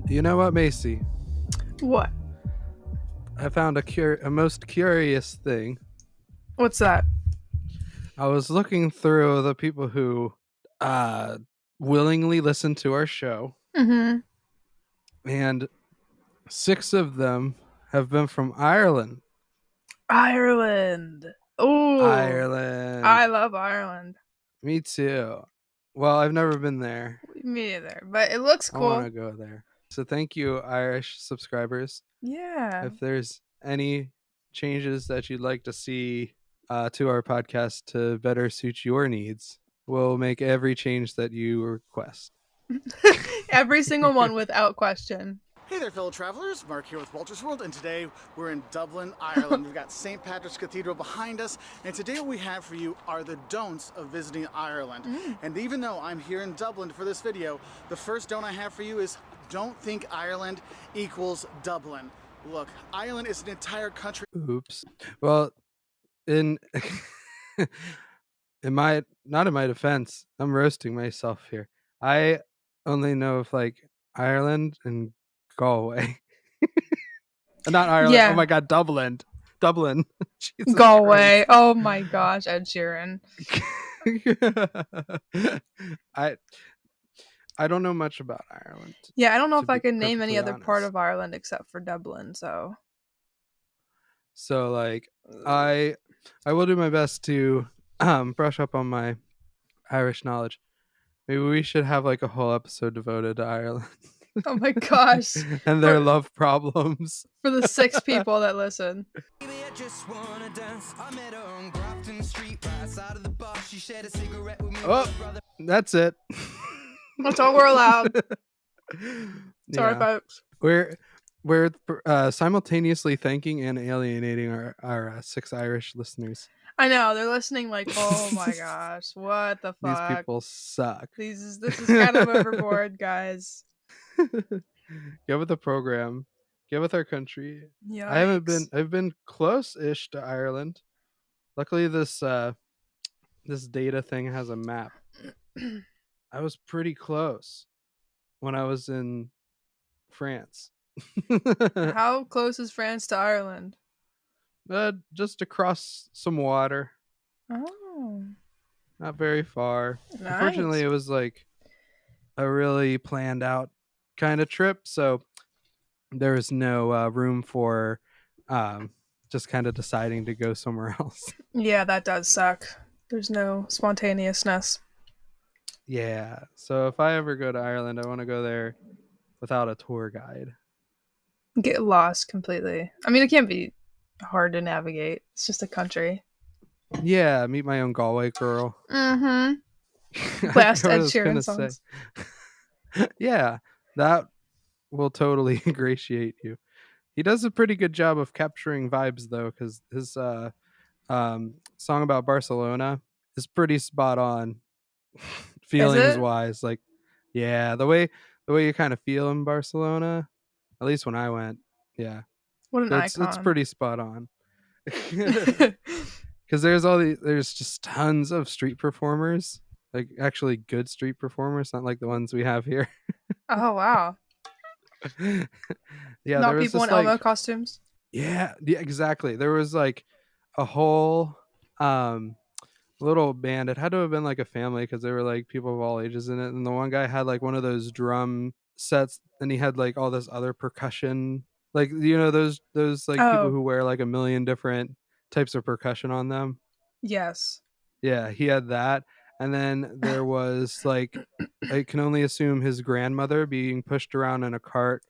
You know what, Macy? What? I found a most curious thing. What's that? I was looking through the people who uh, willingly listen to our show, Mm-hmm. and 6 of them have been from Ireland. Ireland. Oh, I Ireland. love Ireland. Me too. Well, I've never been there. Me either, but it looks I want to cool. go there. So thank you, Irish subscribers. Yeah. If there's any changes that you'd like to see to our podcast to better suit your needs, we'll make every change that you request. Every single one without question. Hey there, fellow travelers. Mark here with Walter's World, and today we're in Dublin, Ireland. We've got St. Patrick's Cathedral behind us, and today what we have for you are the don'ts of visiting Ireland. And even though I'm here in Dublin for this video, the first don't I have for you is don't think Ireland equals Dublin. Look, Ireland is an entire country. Oops. Well, in not in my defense, I'm roasting myself here. I only know of like Ireland and Galway. Not Ireland. Yeah. Oh my god, Dublin. Jesus Galway. Christ. Oh my gosh, Ed Sheeran. I don't know much about Ireland. Yeah, I don't know to if I be can name any perfectly other part honest. of Ireland except for Dublin, so. So like I will do my best to brush up on my Irish knowledge. Maybe we should have like a whole episode devoted to Ireland. Oh my gosh. And their love problems. For the 6 people that listen. Oh, that's it. That's all we're allowed. Sorry, Yeah. folks. We're simultaneously thanking and alienating our 6 Irish listeners. I know, they're listening like, oh my gosh, what the fuck? These people suck. This is kind of overboard, guys. Get with the program. Get with our country. Yikes. I've been close-ish to Ireland. Luckily this data thing has a map. I was pretty close when I was in France. How close is France to Ireland? Just across some water. Oh. Not very far. Nice. Unfortunately, it was like a really planned out kind of trip, so there was no room for just kind of deciding to go somewhere else. Yeah, that does suck. There's no spontaneousness. Yeah, so if I ever go to Ireland, I want to go there without a tour guide. Get lost completely. I mean, it can't be hard to navigate. It's just a country. Yeah, meet my own Galway girl. Mm-hmm. Blast Ed Sheeran songs. Yeah, that will totally ingratiate you. He does a pretty good job of capturing vibes, though, because his song about Barcelona is pretty spot on, feelings wise. Like, yeah, the way you kind of feel in Barcelona, at least when I went, yeah, what an icon. It's pretty spot on. Because there's just tons of street performers, like actually good street performers, not like the ones we have here. Oh wow. Yeah, not people in Elmo costumes. Yeah, exactly. There was like a whole little band. It had to have been like a family because there were like people of all ages in it. And the one guy had like one of those drum sets, and he had like all this other percussion, like those like people who wear like a million different types of percussion on them. Yes. Yeah, he had that. And then there was like, I can only assume his grandmother being pushed around in a cart,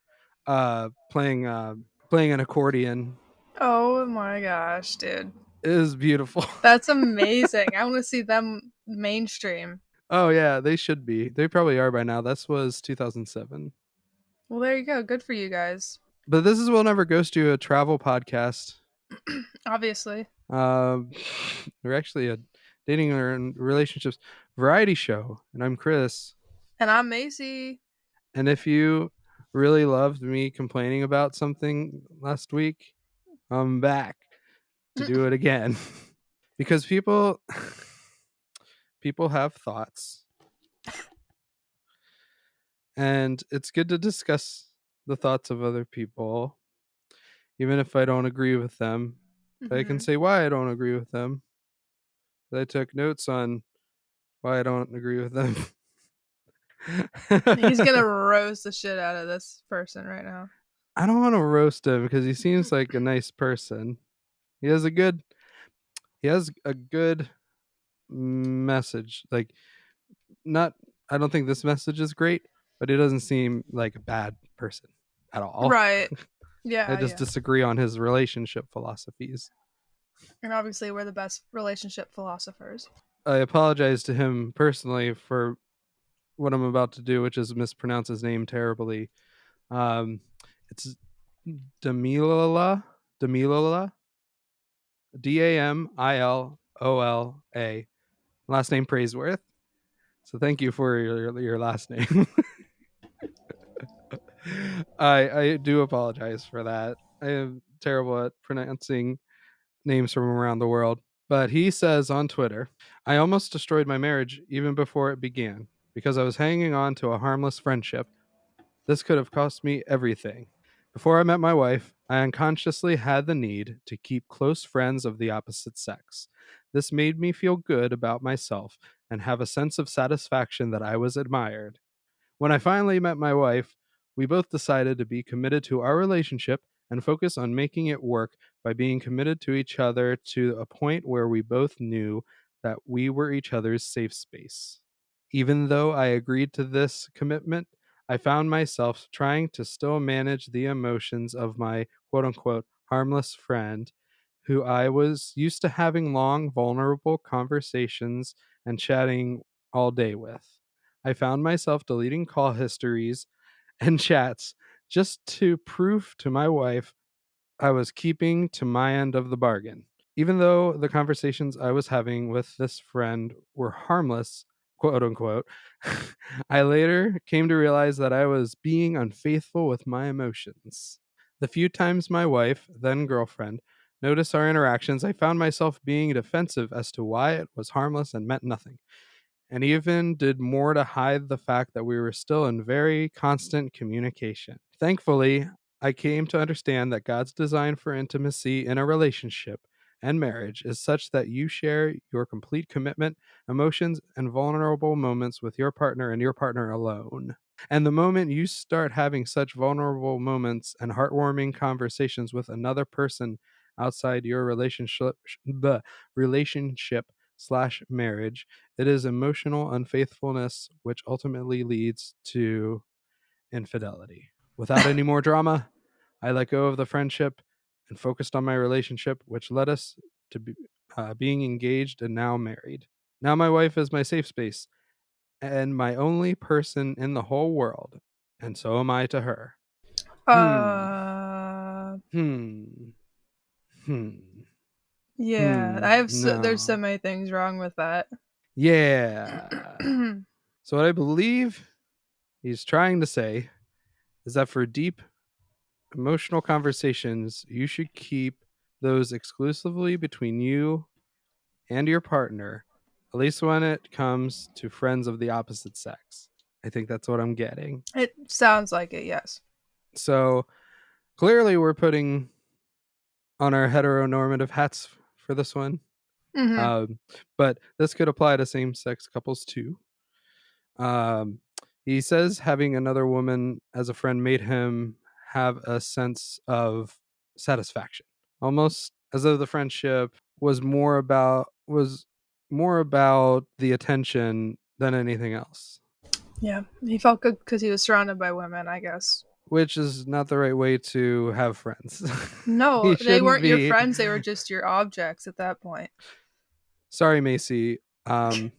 playing an accordion. Oh my gosh, dude. It is beautiful. That's amazing. I want to see them mainstream. Oh yeah, they should be. They probably are by now. This was 2007. Well, there you go. Good for you guys. But this is We'll Never Ghost You, a travel podcast. Obviously. We're actually a dating and relationships variety show, and I'm Chris. And I'm Macy. And if you really loved me complaining about something last week, I'm back to do it again. Because people have thoughts. And it's good to discuss the thoughts of other people, even if I don't agree with them. I can Hmm. say why I don't agree with them. I took notes on why I don't agree with them. He's gonna roast the shit out of this person right now. I don't want to roast him because he seems like a nice person. He has a good he has a good message. Like, not I don't think this message is great, but he doesn't seem like a bad person at all. Right. I Yeah, just yeah. disagree on his relationship philosophies. And obviously, we're the best relationship philosophers. I apologize to him personally for what I'm about to do, which is mispronounce his name terribly. Um, it's Damilola, Damilola. Last name Praiseworth. So thank you for your last name. I do apologize for that. I am terrible at pronouncing names from around the world. But he says on Twitter, I almost destroyed my marriage even before it began because I was hanging on to a harmless friendship. This could have cost me everything. Before I met my wife, I unconsciously had the need to keep close friends of the opposite sex. This made me feel good about myself and have a sense of satisfaction that I was admired. When I finally met my wife, we both decided to be committed to our relationship and focus on making it work by being committed to each other to a point where we both knew that we were each other's safe space. Even though I agreed to this commitment, I found myself trying to still manage the emotions of my quote unquote harmless friend, who I was used to having long, vulnerable conversations and chatting all day with. I found myself deleting call histories and chats just to prove to my wife I was keeping to my end of the bargain. Even though the conversations I was having with this friend were harmless, quote unquote, I later came to realize that I was being unfaithful with my emotions. The few times my wife, then girlfriend, noticed our interactions, I found myself being defensive as to why it was harmless and meant nothing, and even did more to hide the fact that we were still in very constant communication. Thankfully, I came to understand that God's design for intimacy in a relationship and marriage is such that you share your complete commitment, emotions, and vulnerable moments with your partner and your partner alone. And the moment you start having such vulnerable moments and heartwarming conversations with another person outside your the relationship slash marriage, it is emotional unfaithfulness which ultimately leads to infidelity. Without any more drama, I let go of the friendship and focused on my relationship, which led us to being engaged and now married. Now my wife is my safe space and my only person in the whole world, and so am I to her. Hmm. Uh, Hmm. Hmm. yeah. There's so No. many things wrong with that. Yeah. So what I believe he's trying to say is that for deep emotional conversations, you should keep those exclusively between you and your partner, at least when it comes to friends of the opposite sex. I think that's what I'm getting. It sounds like it, yes. So clearly, we're putting on our heteronormative hats for this one. Hmm. Um, but this could apply to same sex couples too. Um, he says having another woman as a friend made him have a sense of satisfaction, almost as though the friendship was more about the attention than anything else, Yeah. He felt good because he was surrounded by women, I guess. which is not the right way to have friends. No, He they shouldn't weren't your be. friends, they were just your objects at that point. Sorry, Macy. I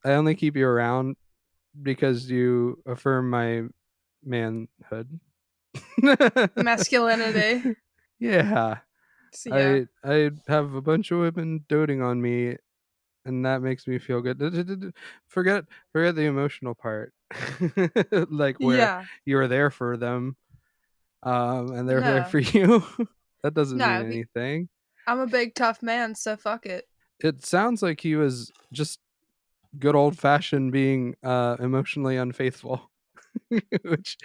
only keep you around because you affirm my manhood. Masculinity. Yeah, So, yeah. I have a bunch of women doting on me, and that makes me feel good. Forget forget the emotional part, like where Yeah. you're there for them, and they're there No. for you. That doesn't mean No. anything. I'm a big tough man, so fuck it. It sounds like he was just good old fashioned being emotionally unfaithful. which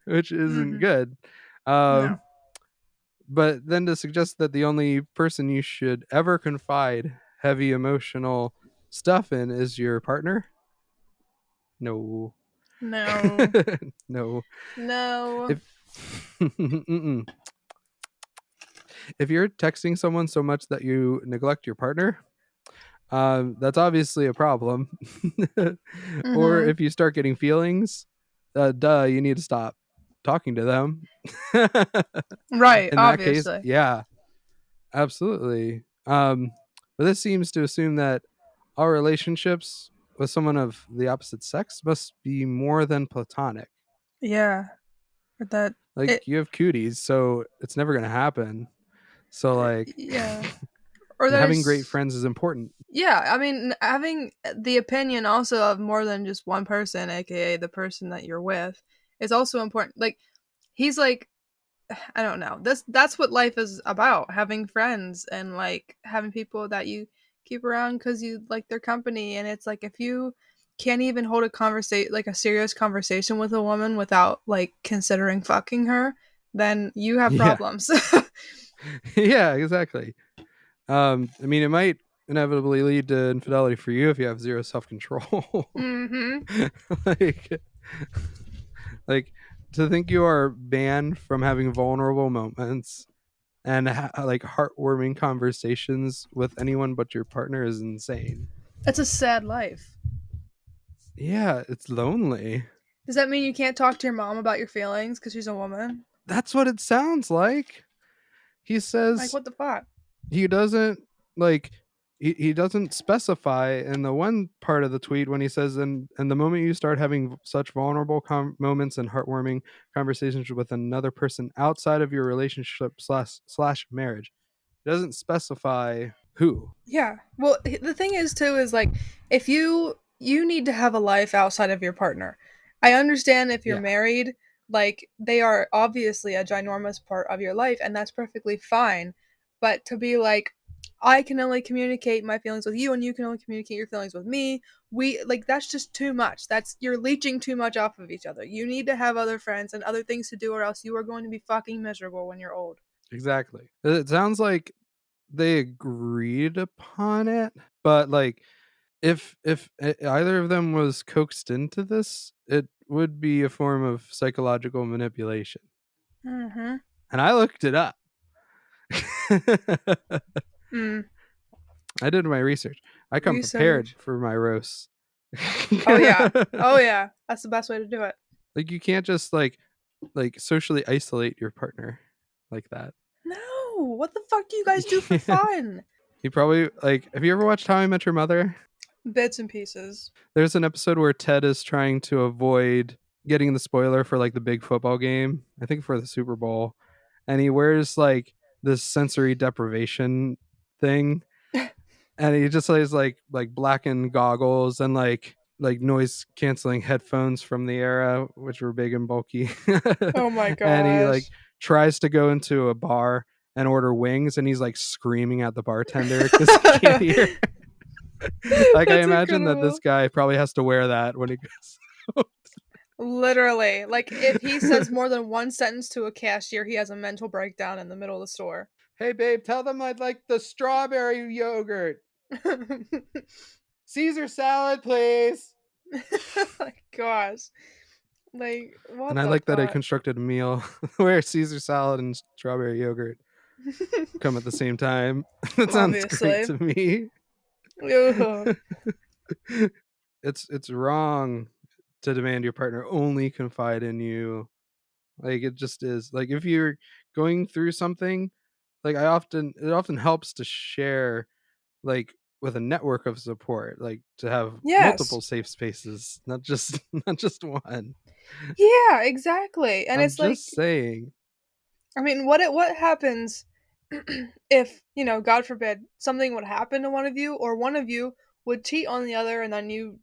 which isn't Mm-hmm. good. No. Um, but then to suggest that the only person you should ever confide heavy emotional stuff in is your partner? No. No. No. No. If mm-mm. If you're texting someone so much that you neglect your partner, that's obviously a problem. Or Mm-hmm. if you start getting feelings, duh, you need to stop talking to them. Right. In that case, Obviously. yeah, absolutely. But this seems to assume that our relationships with someone of the opposite sex must be more than platonic. Yeah. Or that Like it. you have cooties, so it's never gonna happen. So like Yeah. Or that having great it's. friends is important. Yeah. I mean, having the opinion also of more than just one person, aka the person that you're with, is also important. Like he's like, I don't know. That's what life is about, having friends and like having people that you keep around cuz you like their company, and it's like if you can't even hold a conversation, like a serious conversation with a woman without like considering fucking her, then you have Yeah. problems. Yeah, exactly. I mean, it might inevitably lead to infidelity for you if you have zero self-control. Mhm. like like to think you are banned from having vulnerable moments and like heartwarming conversations with anyone but your partner is insane. That's a sad life. Yeah, it's lonely. Does that mean you can't talk to your mom about your feelings cuz she's a woman? That's what it sounds like. He Like says what the fuck? he doesn't like he doesn't specify in the one part of the tweet when he says and the moment you start having such vulnerable moments and heartwarming conversations with another person outside of your relationship slash marriage, it doesn't specify who. Yeah. Well, the thing is too is like if you need to have a life outside of your partner. I understand if you're Yeah. married, like they are obviously a ginormous part of your life and that's perfectly fine. But to be like I can only communicate my feelings with you and you can only communicate your feelings with me. We like that's just too much. That's you're leeching too much off of each other. You need to have other friends and other things to do or else you are going to be fucking miserable when you're old. Exactly. It sounds like they agreed upon it, but like if either of them was coaxed into this, it would be a form of psychological manipulation. Mhm. And I looked it up. Mm. I did my research. I come prepared Research. for my roasts. Oh yeah. Oh yeah. That's the best way to do it. Like you can't just like socially isolate your partner like that. No. What the fuck do you guys do for fun? He probably like have you ever watched How I Met Your Mother? Bits and pieces. There's an episode where Ted is trying to avoid getting the spoiler for like the big football game, I think for the Super Bowl, and he wears like this sensory deprivation thing, and he just has like blackened goggles and like noise canceling headphones from the era, which were big and bulky, Oh my and he like gosh. tries to go into a bar and order wings, and he's like screaming at the bartender because he can't hear. Like I That's imagine that this incredible. guy probably has to wear that when he goes. Literally. Like if he says more than one sentence to a cashier, he has a mental breakdown in the middle of the store. Hey babe, tell them I'd like the strawberry yogurt. Caesar salad, please. My gosh. Like And what I the like that I fuck? constructed a meal where Caesar salad and strawberry yogurt come at the same time. That sounds great Obviously. to me. Ugh. It's wrong to demand your partner only confide in you. Like it just is. Like if you're going through something, like it often helps to share like with a network of support, like to have Yes. multiple safe spaces, not just not just one. Yeah, exactly. And I'm it's like just saying. I mean, what happens if, God forbid, something would happen to one of you or one of you would cheat on the other and then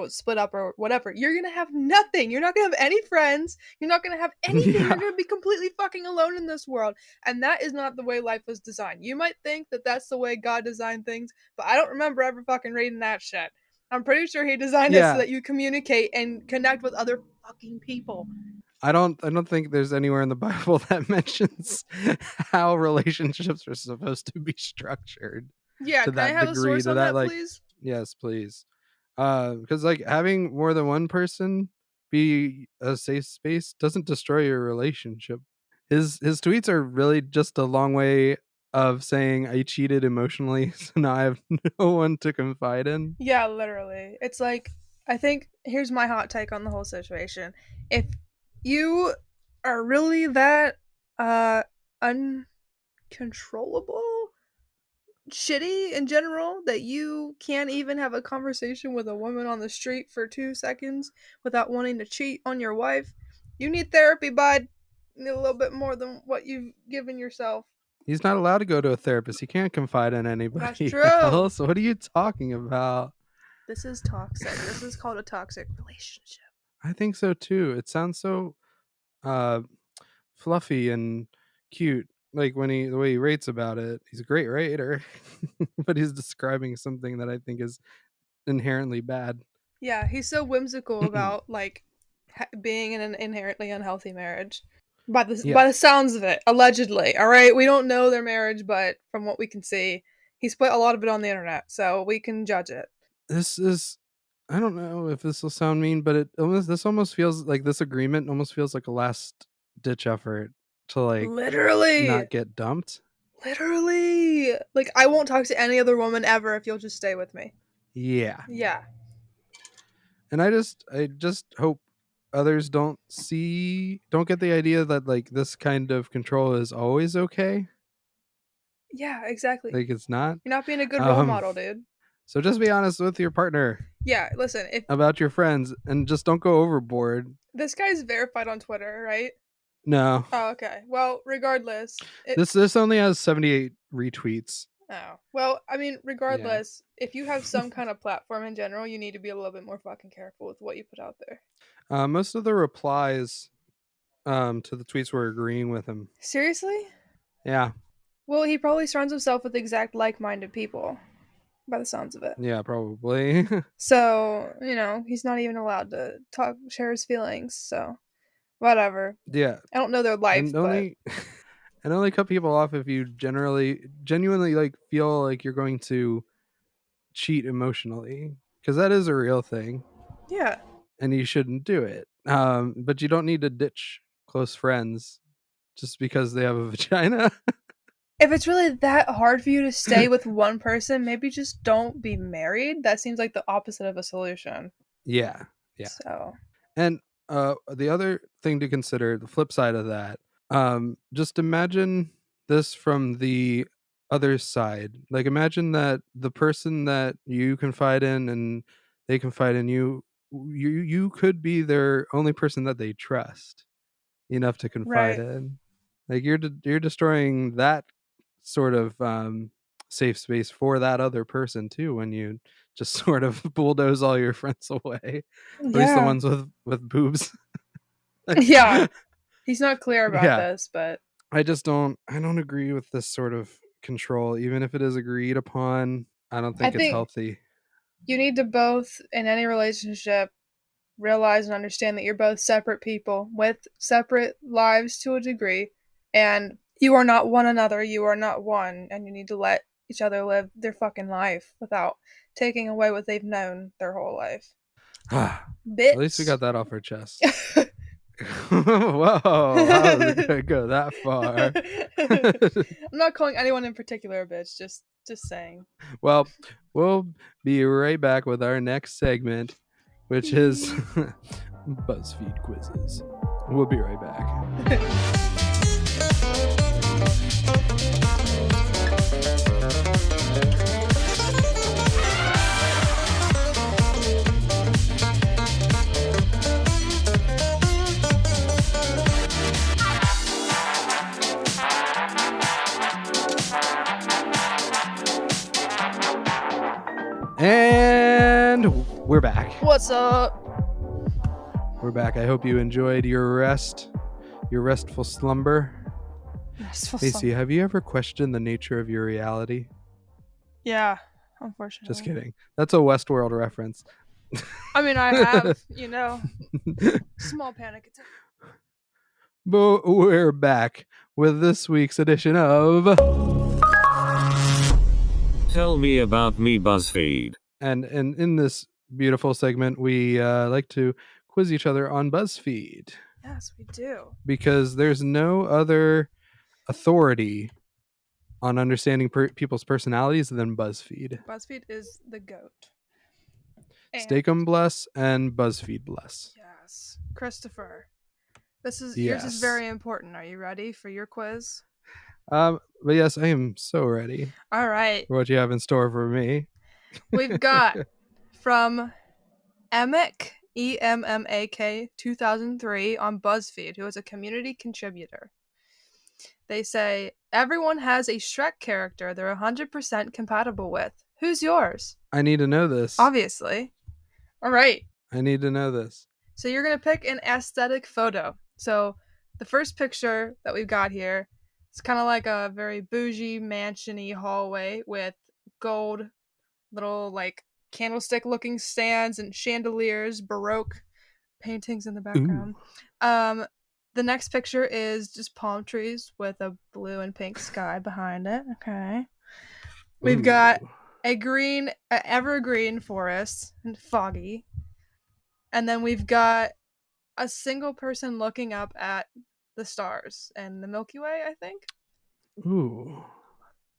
split up or whatever. You're going to have nothing. You're not going to have any friends. You're not going to have anything. You're Yeah. going to be completely fucking alone in this world. And that is not the way life was designed. You might think that that's the way God designed things, but I don't remember ever fucking reading that shit. I'm pretty sure he designed it so Yeah. that you communicate and connect with other fucking people. I don't think there's anywhere in the Bible that mentions how relationships are supposed to be structured Yeah, to can I that have a degree, source to on that that, like, please? yes, please. Because like having more than one person be a safe space doesn't destroy your relationship. His tweets are really just a long way of saying I cheated emotionally, so now I have no one to confide in. Yeah, literally. It's like, I think here's my hot take on the whole situation. If you are really that uh uncontrollable, shitty in general, that you can't even have a conversation with a woman on the street for 2 seconds without wanting to cheat on your wife, you need therapy, bud. You need a little bit more than what you've given yourself. He's not allowed to go to a therapist. He can't confide in That's anybody true. else. What are you talking about? This is toxic. This is called a toxic relationship. I think so too. It sounds so uh fluffy and cute. Like when the way he rates about it, he's a great rater, but he's describing something that I think is inherently bad. Yeah, he's so whimsical about like being in an inherently unhealthy marriage. By Yeah, the sounds of it, allegedly. All right, we don't know their marriage, but from what we can see, he's put a lot of it on the internet, so we can judge it. this is. I don't know if this will sound mean, but this almost feels like this agreement almost feels like a last ditch effort to like Literally, not get dumped. literally. Like I won't talk to any other woman ever if you'll just stay with me. Yeah, Yeah, and I just hope others don't get the idea that like this kind of control is always okay. yeah, exactly. Like it's not. You're not being a good role Um, model, dude. so just be honest with your partner Yeah, listen, if about your friends and just don't go overboard. this guy's verified on Twitter, right? No, Oh, okay. Well, regardless, this only has 78 retweets. oh. Well, I mean, Yeah, regardless, if you have some kind of platform in general, you need to be a little bit more fucking careful with what you put out there. most of the replies to the tweets were agreeing with him. Seriously? Yeah, Well, he probably surrounds himself with exact like-minded people, by the sounds of it. yeah, probably. So, he's not even allowed to share his feelings, so whatever. Yeah, I don't know their life, and but only and only cut people off if you genuinely like feel like you're going to cheat emotionally, because that is a real thing yeah. and you shouldn't do it. But you don't need to ditch close friends just because they have a vagina. If it's really that hard for you to stay with one person, maybe just don't be married. That seems like the opposite of a solution. Yeah, yeah. So, And the other thing to consider, the flip side of that, just imagine this from the other side. Like imagine that the person that you confide in and they confide in you could be their only person that they trust enough to confide right. in. Like you're destroying that sort of safe space for that other person too when you just sort of bulldoze all your friends away, at least the Yeah. ones with boobs. Yeah. He's not clear about Yeah, this, but I don't agree with this sort of control, even if it is agreed upon. I don't I think it's think healthy. you need to both, in any relationship, realize and understand that you're both separate people with separate lives to a degree, and you are not one another. You are not one, and you need to let each other live their fucking life without taking away what they've known their whole life. At least we Bitch. got that off our chest. Whoa, how was it gonna go that far? I'm not calling anyone in particular a bitch, just saying. Well, we'll be right back with our next segment, which is BuzzFeed quizzes. We'll be right back. And we're back. What's up? We're back. I hope you enjoyed your restful slumber. Macy, have you ever questioned the nature of your reality? Yeah, unfortunately. Just kidding. That's a Westworld reference. I mean, I have, small panic attack. But we're back with this week's edition of Tell Me About Me BuzzFeed. and in this beautiful segment, we like to quiz each other on BuzzFeed Yes, we do. because there's no other authority on understanding people's personalities than BuzzFeed. BuzzFeed is the goat. And- Steakum bless and BuzzFeed bless. Yes, Christopher. Yours is Yes. very important. Are you ready for your quiz? But yes, I am so ready All right. for what you have in store for me. We've got from Emak, EMMAK 2003 on BuzzFeed, who is a community contributor. They say, everyone has a Shrek character they're 100% compatible with. Who's yours? I need to know this. Obviously. All right. I need to know this. So you're going to pick an aesthetic photo. So the first picture that we've got here, it's kind of like a very bougie mansion-y hallway with gold little like candlestick looking stands and chandeliers, Baroque paintings in the background. The next picture is just palm trees with a blue and pink sky behind it. Okay. We've got a green evergreen forest and foggy. And then we've got a single person looking up at the stars and the Milky Way, I think. Ooh.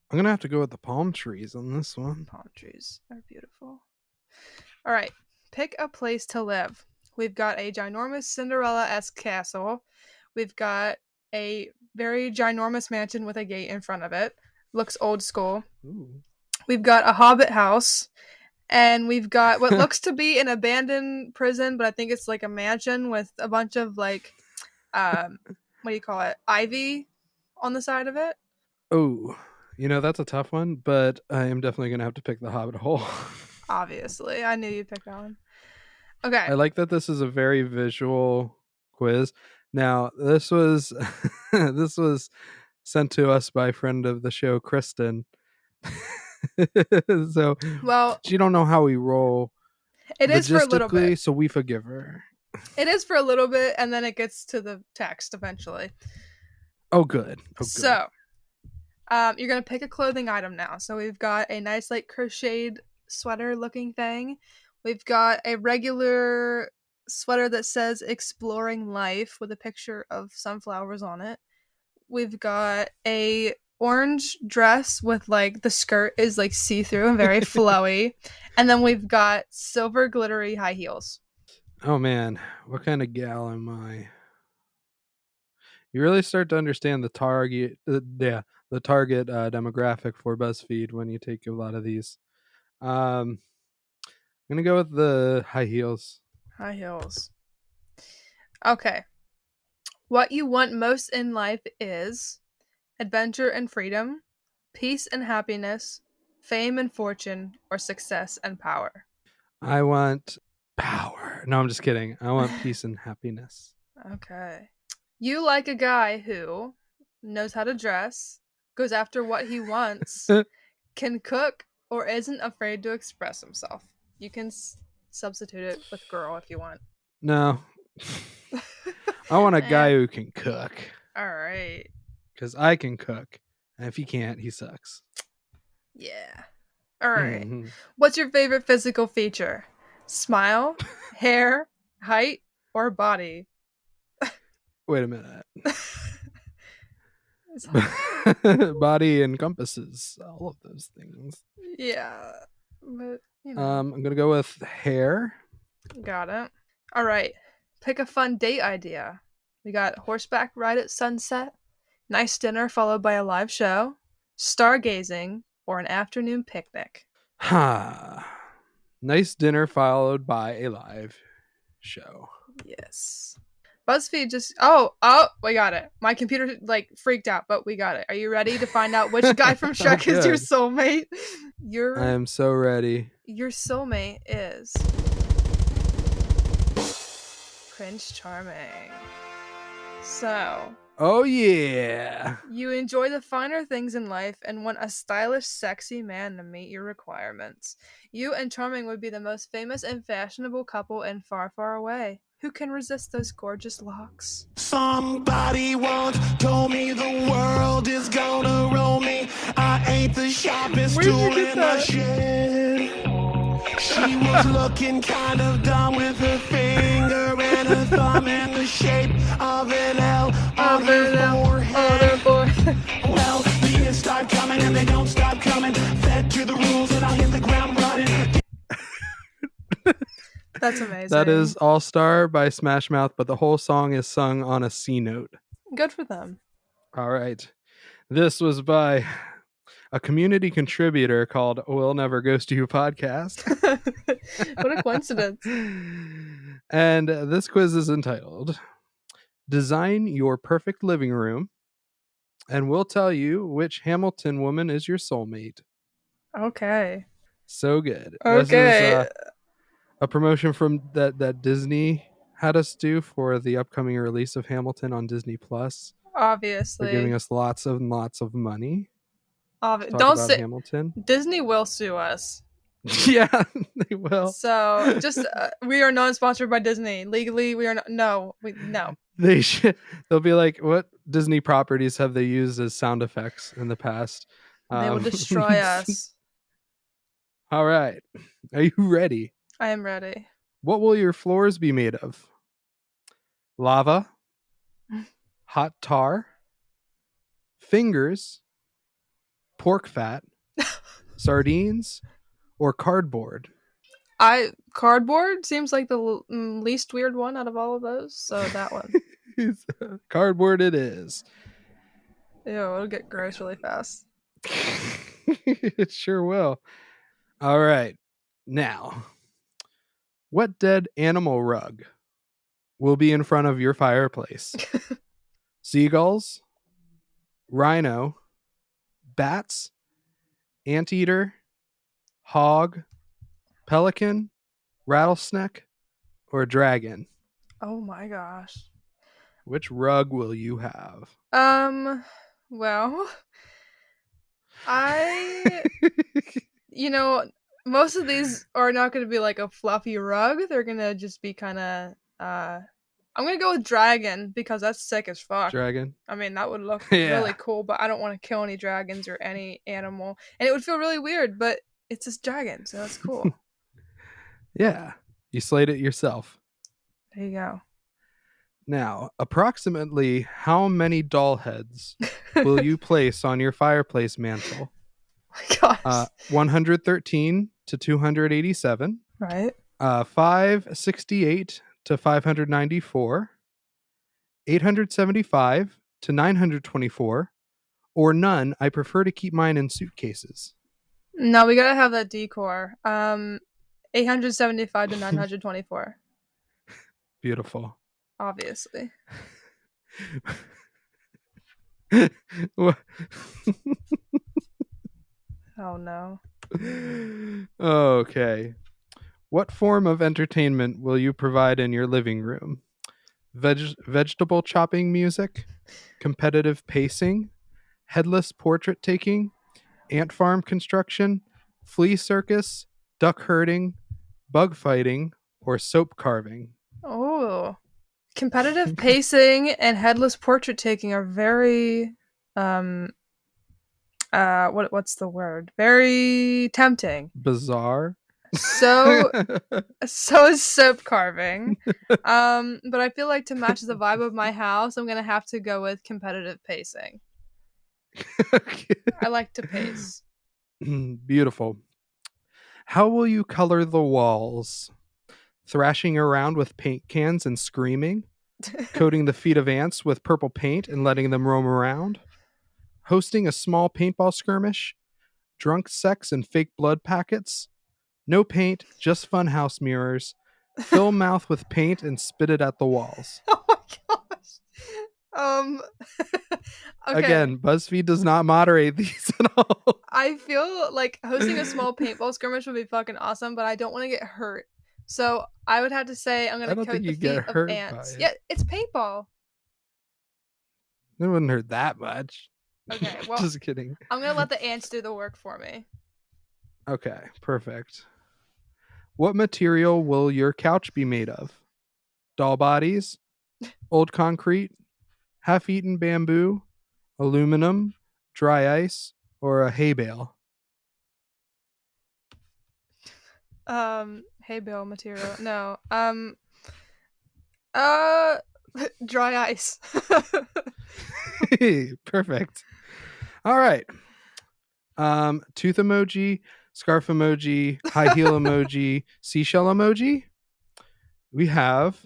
I'm going to have to go with the palm trees on this one. Palm trees are beautiful. All right. Pick a place to live. We've got a ginormous Cinderella-esque castle. We've got a very ginormous mansion with a gate in front of it. Looks old school. Ooh. We've got a hobbit house. And we've got what looks to be an abandoned prison, but I think it's like a mansion with a bunch of like, what do you call it? Ivy on the side of it. Oh, that's a tough one, but I am definitely going to have to pick the hobbit hole. Obviously. I knew you'd pick that one. Okay. I like that this is a very visual quiz. Now, this was this was sent to us by a friend of the show, Kristen. So, well, she don't know how we roll. It is for a little bit. So we forgive her. It is for a little bit, and then it gets to the text eventually. Oh, good. So, you're gonna pick a clothing item now. So we've got a nice like crocheted sweater-looking thing. We've got a regular sweater that says "Exploring Life" with a picture of sunflowers on it. We've got a orange dress with like the skirt is like see-through and very flowy. And then we've got silver glittery high heels. Oh man, what kind of gal am I? You really start to understand the target demographic for BuzzFeed when you take a lot of these. I'm gonna go with the high heels. High heels. Okay. What you want most in life is adventure and freedom, peace and happiness, fame and fortune, or success and power. I want power. No, I'm just kidding. I want peace and happiness. Okay. You like a guy who knows how to dress, goes after what he wants, can cook, or isn't afraid to express himself. You can substitute it with girl if you want. No. I want a guy who can cook. All right. Because I can cook. And if he can't, he sucks. Yeah. All right. Mm-hmm. What's your favorite physical feature? Smile, hair, height, or body? Wait a minute. Body encompasses all of those things. Yeah. But, I'm going to go with hair. Got it. All right. Pick a fun date idea. We got horseback ride at sunset, nice dinner followed by a live show, stargazing, or an afternoon picnic. Nice dinner followed by a live show. Yes. BuzzFeed just we got it. My computer like freaked out, but we got it. Are you ready to find out which guy from Shrek is your soulmate? I am so ready. Your soulmate is Prince Charming. So Oh yeah. You enjoy the finer things in life and want a stylish, sexy man to meet your requirements. You and Charming would be the most famous and fashionable couple in Far, Far Away. Who can resist those gorgeous locks? Somebody once told me the world is gonna roll me. I ain't the sharpest Where'd you tool get in the that? shed. She was looking kind of dumb with her finger and her thumb in the shape of an L on her forehead. Well, the years start coming and they don't stop coming. Fed to the rules and I'll hit the ground running. That's amazing. That is All Star by Smash Mouth, but the whole song is sung on a C note. good for them. All right. This was by a community contributor called Will Never Ghost You Podcast. What a coincidence. And this quiz is entitled Design Your Perfect Living Room, and we'll tell you which Hamilton woman is your soulmate. Okay. So good. Okay. This is a promotion from that Disney had us do for the upcoming release of Hamilton on Disney Plus. Obviously. They're giving us lots and lots of money to talk Don't about say Hamilton. Disney will sue us. Yeah, they will. So just we are not sponsored by Disney. Legally, we are not. No, no. They should. They'll be like, what Disney properties have they used as sound effects in the past? They will destroy us. All right. Are you ready? I am ready. What will your floors be made of? Lava, hot tar, fingers, pork fat, sardines, or cardboard? Cardboard seems like the least weird one out of all of those. So that one. Cardboard it is. Ew, it'll get gross really fast. It sure will. All right. Now, what dead animal rug will be in front of your fireplace? Seagulls, rhino, bats, anteater, hog, pelican, rattlesnake, or dragon? Oh my gosh. Which rug will you have? Well, most of these are not going to be like a fluffy rug. They're going to just be kind of, I'm going to go with dragon because that's sick as fuck. Dragon? I mean, that would look Yeah. really cool, but I don't want to kill any dragons or any animal. And it would feel really weird, but it's this dragon, so that's cool. Yeah. You slayed it yourself. There you go. Now, approximately how many doll heads will you place on your fireplace mantle? Oh my gosh. 113 to 287. Right? 568 to 594. 875 to 924. Or none. I prefer to keep mine in suitcases. No, we gotta have that decor. 875 to 924. Beautiful. Obviously. Oh no. Okay. What form of entertainment will you provide in your living room? Vegetable chopping music, competitive pacing, headless portrait taking, ant farm construction, flea circus, duck herding, bug fighting, or soap carving? Oh. Competitive pacing and headless portrait taking are very what's the word? Very tempting. Bizarre. So is soap carving. But I feel like to match the vibe of my house, I'm gonna have to go with competitive pacing. I like to pace. Beautiful. How will you color the walls? Thrashing around with paint cans and screaming? Coating the feet of ants with purple paint and letting them roam around? Hosting a small paintball skirmish? Drunk sex and fake blood packets? No paint, just fun house mirrors. Fill mouth with paint and spit it at the walls. Oh my gosh. Okay. Again, BuzzFeed does not moderate these at all. I feel like hosting a small paintball skirmish would be fucking awesome, but I don't want to get hurt. So I would have to say I'm I gonna don't coat think the you get feet of hurt by ants. it. Yeah, it's paintball. It wouldn't hurt that much. Okay, well, Just kidding. I'm gonna let the ants do the work for me. Okay, perfect. What material will your couch be made of? Doll bodies, old concrete, half-eaten bamboo, aluminum, dry ice, or a hay bale? Hay bale material. No. Uh, dry ice. Perfect. All right. Tooth emoji, scarf emoji, high heel emoji, seashell emoji. We have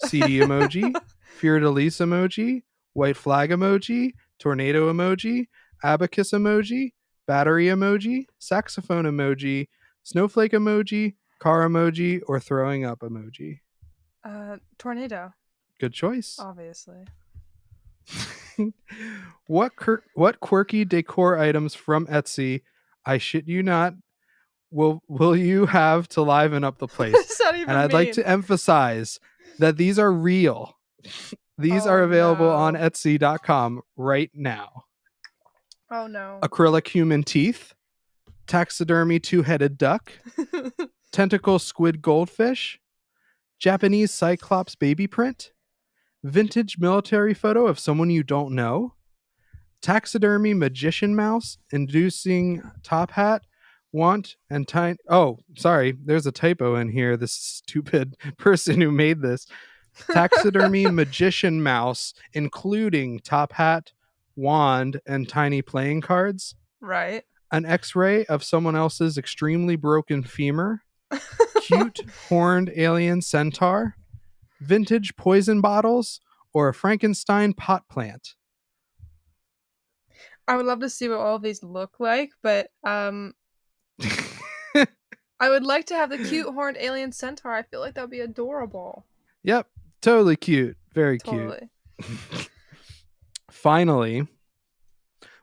CD emoji, Fior de Lis emoji, white flag emoji, tornado emoji, abacus emoji, battery emoji, saxophone emoji, snowflake emoji, car emoji, or throwing up emoji. Tornado, Good choice. obviously. What quirky decor items from Etsy, I shit you not, will you have to liven up the place? What does that even And I'd like mean? to emphasize that these are real. These Oh, are available no. on Etsy.com right now. Oh no. Acrylic human teeth, taxidermy two-headed duck, tentacle squid goldfish, Japanese cyclops baby print, vintage military photo of someone you don't know, taxidermy magician mouse inducing top hat, want and tiny. Oh, sorry, there's a typo in here. This stupid person who made this. Taxidermy magician mouse, including top hat, wand, and tiny playing cards. Right. An X-ray of someone else's extremely broken femur. Cute horned alien centaur. Vintage poison bottles, or a Frankenstein pot plant. I would love to see what all of these look like, but I would like to have the cute horned alien centaur. I feel like that would be adorable. Yep, totally cute. Very Totally. cute. Finally,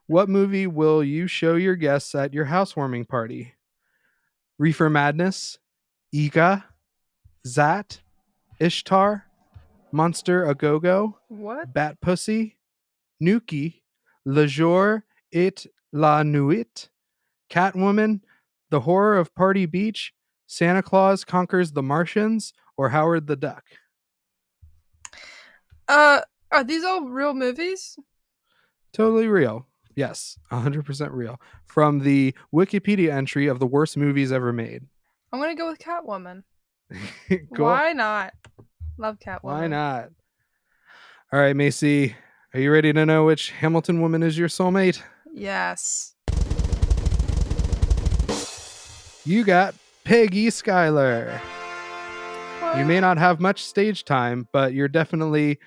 what movie will you show your guests at your housewarming party? Reefer Madness, Ega, Zat, Ishtar, Monster A Go-Go, What? Bat Pussy, Nuki, Le Jour et la Nuit, Catwoman, The Horror of Party Beach, Santa Claus Conquers the Martians, or Howard the Duck? Are these all real movies? Totally real. Yes, 100% real. From the Wikipedia entry of the worst movies ever made. I'm gonna go with Catwoman. Cool. Why not? Love Catwoman. Why not? All right, Macy, are you ready to know which Hamilton woman is your soulmate? Yes. You got Peggy Schuyler. What? You may not have much stage time, but you're definitely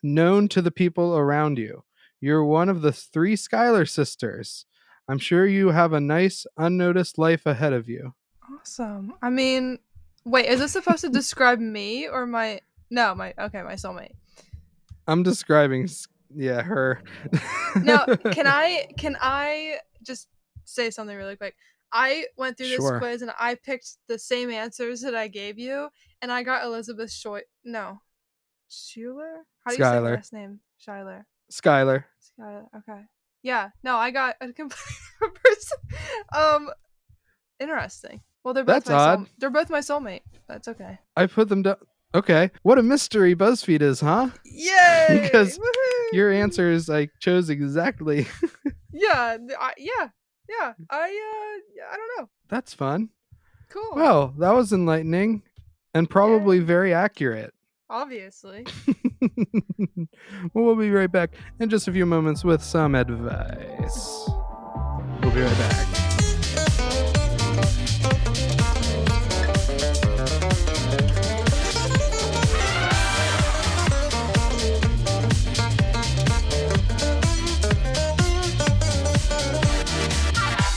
known to the people around you. You're one of the 3 Schuyler sisters. I'm sure you have a nice, unnoticed life ahead of you. Awesome. I mean, wait, is this supposed to describe me or my? No, my soulmate. I'm describing, her. No, can I just say something really quick? I went through this Sure. quiz and I picked the same answers that I gave you, and I got Elizabeth Schuler? How do you say her Schuyler. last name? Schuyler. Schuyler. Schuyler. Okay. Yeah. No, I got a completely different person. Interesting. Well, they're both That's odd. They're both my soulmate. That's okay. I put them down. Okay. What a mystery BuzzFeed is, huh? Yay! Because Woohoo! your answers I chose exactly. Yeah. I don't know. That's fun. Cool. Well, that was enlightening and probably Yay. very accurate. Obviously. Well, we'll be right back in just a few moments with some advice. We'll be right back.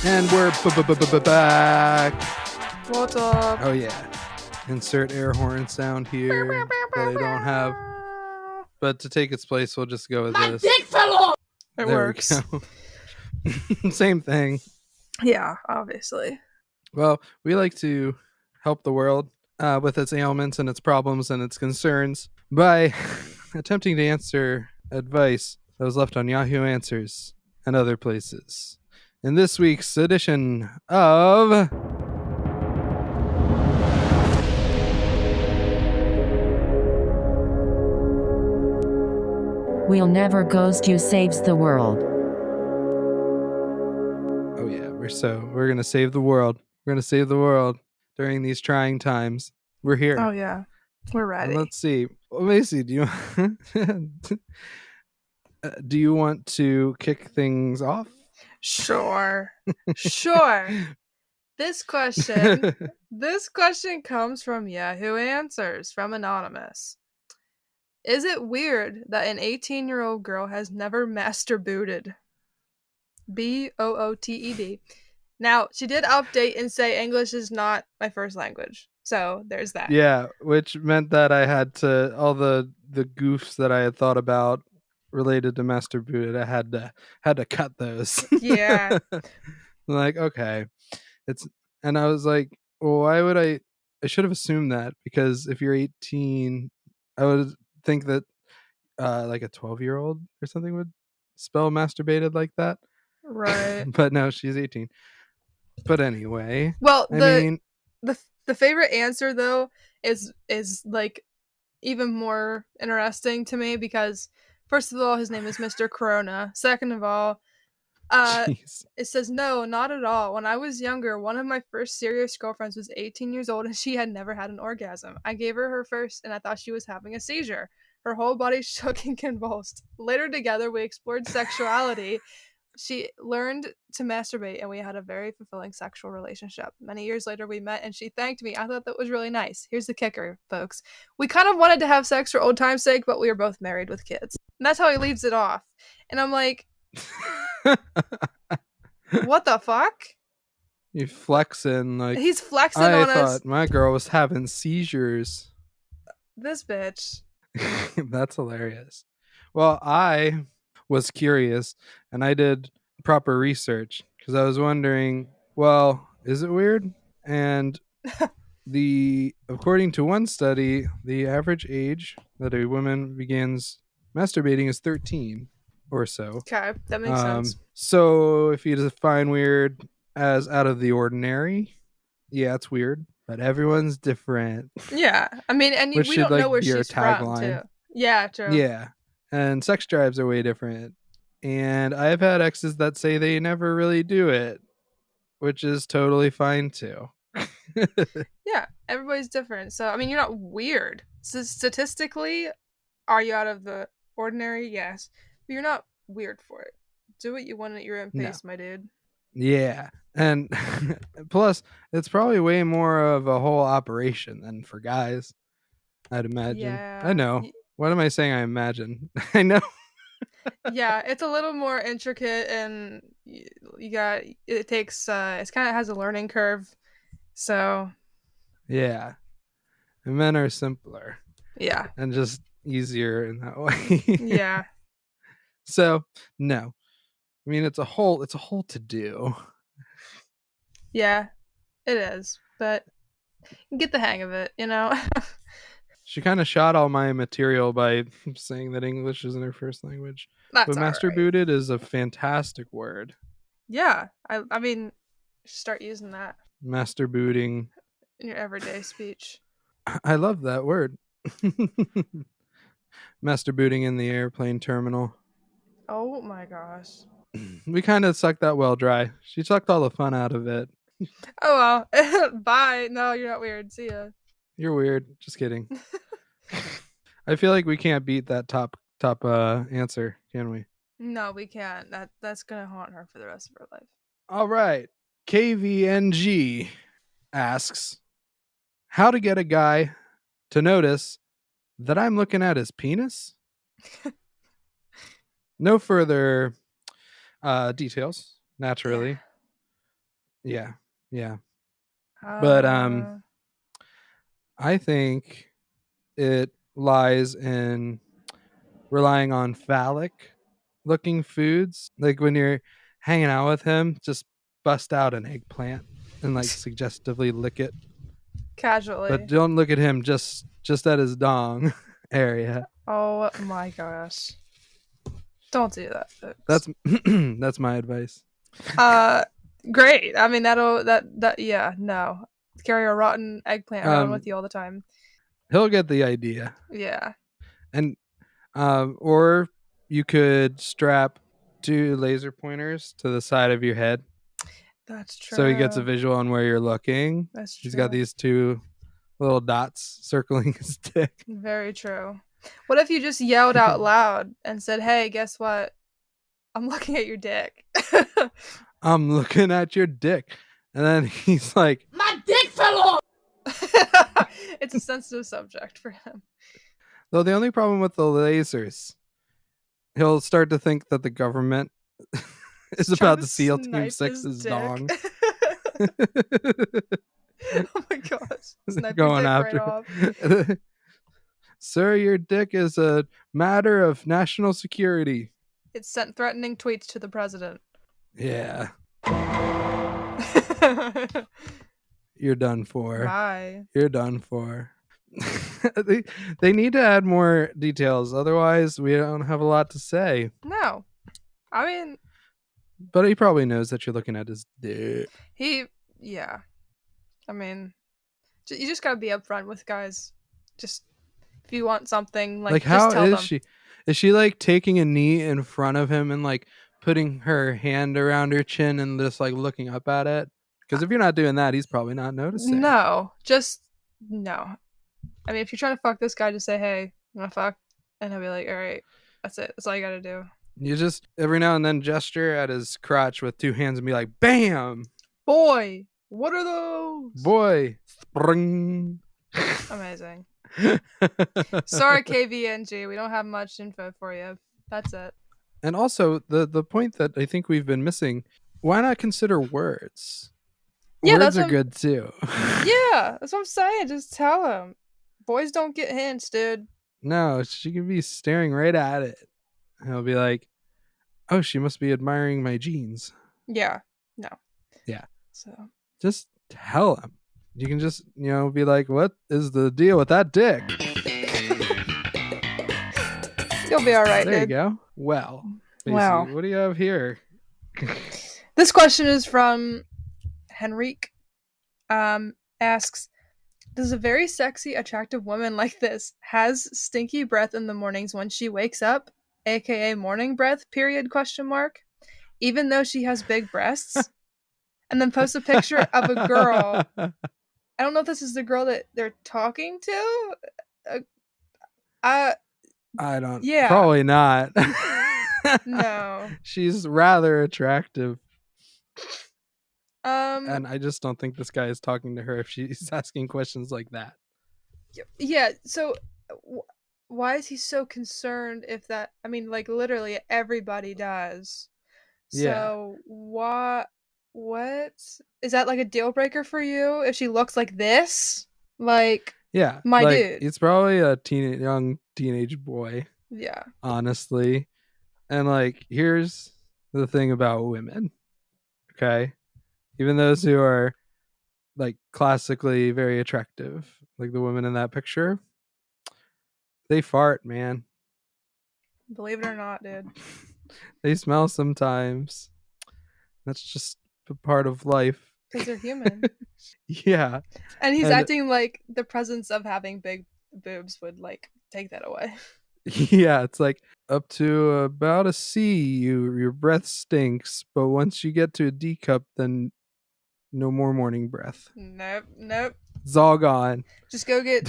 And we're back. What's up? Oh yeah. Insert air horn sound here that I don't have. But to take its place, we'll just go with this. It There works. we go. Same thing. Yeah, obviously. Well, we like to help the world with its ailments and its problems and its concerns by attempting to answer advice that was left on Yahoo Answers and other places. In this week's edition of We'll Never Ghost You Saves the World. Oh yeah, we're gonna save the world. We're gonna save the world during these trying times. We're here. Oh yeah, we're ready. And let's see. Well, Macy, do you want to kick things off? Sure. This question comes from Yahoo Answers from Anonymous. Is it weird that an 18-year-old girl has never masturbated? BOOTED. Now, she did update and say English is not my first language. So there's that. Yeah, which meant that I had to all the goofs that I had thought about related to masturbated, I had to cut those. Yeah. Like, okay. And I was like, well, why would I should have assumed that, because if you're 18, I would think that like a 12-year-old or something would spell masturbated like that. Right. But no, she's 18. But anyway, well, I mean, the favorite answer though is like even more interesting to me, because first of all, his name is Mr. Corona. Second of all, jeez. it says, no, not at all. When I was younger, one of my first serious girlfriends was 18 years old and she had never had an orgasm. I gave her first and I thought she was having a seizure. Her whole body shook and convulsed. Later together, we explored sexuality. She learned to masturbate and we had a very fulfilling sexual relationship. Many years later, we met and she thanked me. I thought that was really nice. Here's the kicker, folks. We kind of wanted to have sex for old time's sake, but we were both married with kids. And that's how he leaves it off. And I'm like, what the fuck? You flexing like He's flexing I on thought us. my girl was having seizures. This bitch. That's hilarious. Well, I was curious and I did proper research because I was wondering, well, is it weird? And according to one study, the average age that a woman begins masturbating is 13 or so. Okay, that makes sense. So if you define weird as out of the ordinary, yeah, it's weird, but everyone's different. Yeah, I mean, and Which we should, don't know like, where be our she's from, tagline. too. Yeah, true. Yeah. And sex drives are way different. And I've had exes that say they never really do it, which is totally fine too. Yeah, everybody's different. So, I mean, you're not weird. So statistically, are you out of the ordinary? Yes. But you're not weird for it. Do what you want at your own pace, my dude. Yeah. And plus, it's probably way more of a whole operation than for guys, I'd imagine. Yeah. I know. What am I saying? I imagine. I know. Yeah, it's a little more intricate, and it takes it kind of has a learning curve. So Yeah. And men are simpler. Yeah. And just easier in that way. Yeah. So, no. I mean, it's a whole to do. Yeah, it is. But you get the hang of it, you know? She kind of shot all my material by saying that English isn't her first language. That's But masturbated is a fantastic word. Yeah. I mean, start using that Masturbating. in your everyday speech. I love that word. Masturbating in the airplane terminal. Oh my gosh. We kind of sucked that well dry. She sucked all the fun out of it. Oh well. Bye. No, you're not weird. See ya. You're weird. Just kidding. I feel like we can't beat that top answer, can we? No, we can't. That's gonna haunt her for the rest of her life. All right. KVNG asks, how to get a guy to notice that I'm looking at his penis? No further details, naturally. Yeah. But I think it lies in relying on phallic looking foods. Like when you're hanging out with him, just bust out an eggplant and like suggestively lick it casually. But don't look at him just at his dong area. Oh my gosh. Don't do that, folks. That's that's my advice. Great. I mean, yeah, no. Carry a rotten eggplant around with you all the time. He'll get the idea. Yeah. And or you could strap 2 laser pointers to the side of your head That's true. so he gets a visual on where you're looking. That's true. He's got these 2 little dots circling his dick. Very true. What if you just yelled out loud and said, "Hey, guess what? I'm looking at your dick." I'm looking at your dick. And then he's like, My dick fell off! It's a sensitive subject for him. though the only problem with the lasers, he'll start to think that the government is He's about trying to SEAL Team snipe 6's dick. dong. Oh my gosh. Snipe Going your dick after right off. Sir, your dick is a matter of national security. It sent threatening tweets to the president. Yeah, you're done for. Bye. You're done for. they need to add more details, otherwise we don't have a lot to say. No. I mean, But he probably knows that you're looking at his dick. yeah. I mean, you just gotta be upfront with guys. Just, if you want something, Like just how tell is them. she? Is she like taking a knee in front of him and like putting her hand around her chin and just like looking up at it? Because if you're not doing that, he's probably not noticing. No. Just, no. I mean, if you're trying to fuck this guy, just say, "Hey, you wanna fuck?" And he'll be like, "Alright, that's it. That's all you gotta do." You just every now and then gesture at his crotch with 2 hands and be like, "Bam, Boy, what are those? boy, spring." Amazing. Sorry, KVNG. We don't have much info for you. That's it. And also the point that I think we've been missing, why not consider words? Yeah, Words that's are what- good too. Yeah, that's what I'm saying. Just tell him. Boys don't get hints, dude. No, she can be staring right at it. And he'll be like, "Oh, she must be admiring my jeans." Yeah. No. Yeah. So. Just tell him. You can just, be like, "What is the deal with that dick?" You'll be all right, There you dude. go. Well, Wow. Macy, what do you have here? This question is from Henrique. Asks, does a very sexy, attractive woman like this has stinky breath in the mornings when she wakes up, aka morning breath, period, question mark, even though she has big breasts? And then post a picture of a girl. I don't know if this is the girl that they're talking to. I don't. Yeah. Probably not. No. She's rather attractive. Um. And I just don't think this guy is talking to her if she's asking questions like that. Yeah. So, why is he so concerned? If that, I mean, like literally everybody does. Yeah. So what is that, like a deal breaker for you if she looks like this? Like, Yeah. My like, dude. He's probably a young teenage boy, yeah. honestly. And like, here's the thing about women. Okay. Even those who are like classically very attractive, like the woman in that picture, they fart, man. Believe it or not, dude. They smell sometimes. That's just a part of life. Because they're human. Yeah. And he's And- acting like the presence of having big boobs would like take that away. Yeah, it's like up to about a C, your breath stinks, but once you get to a D cup, then no more morning breath. Nope. It's all gone. Just go get,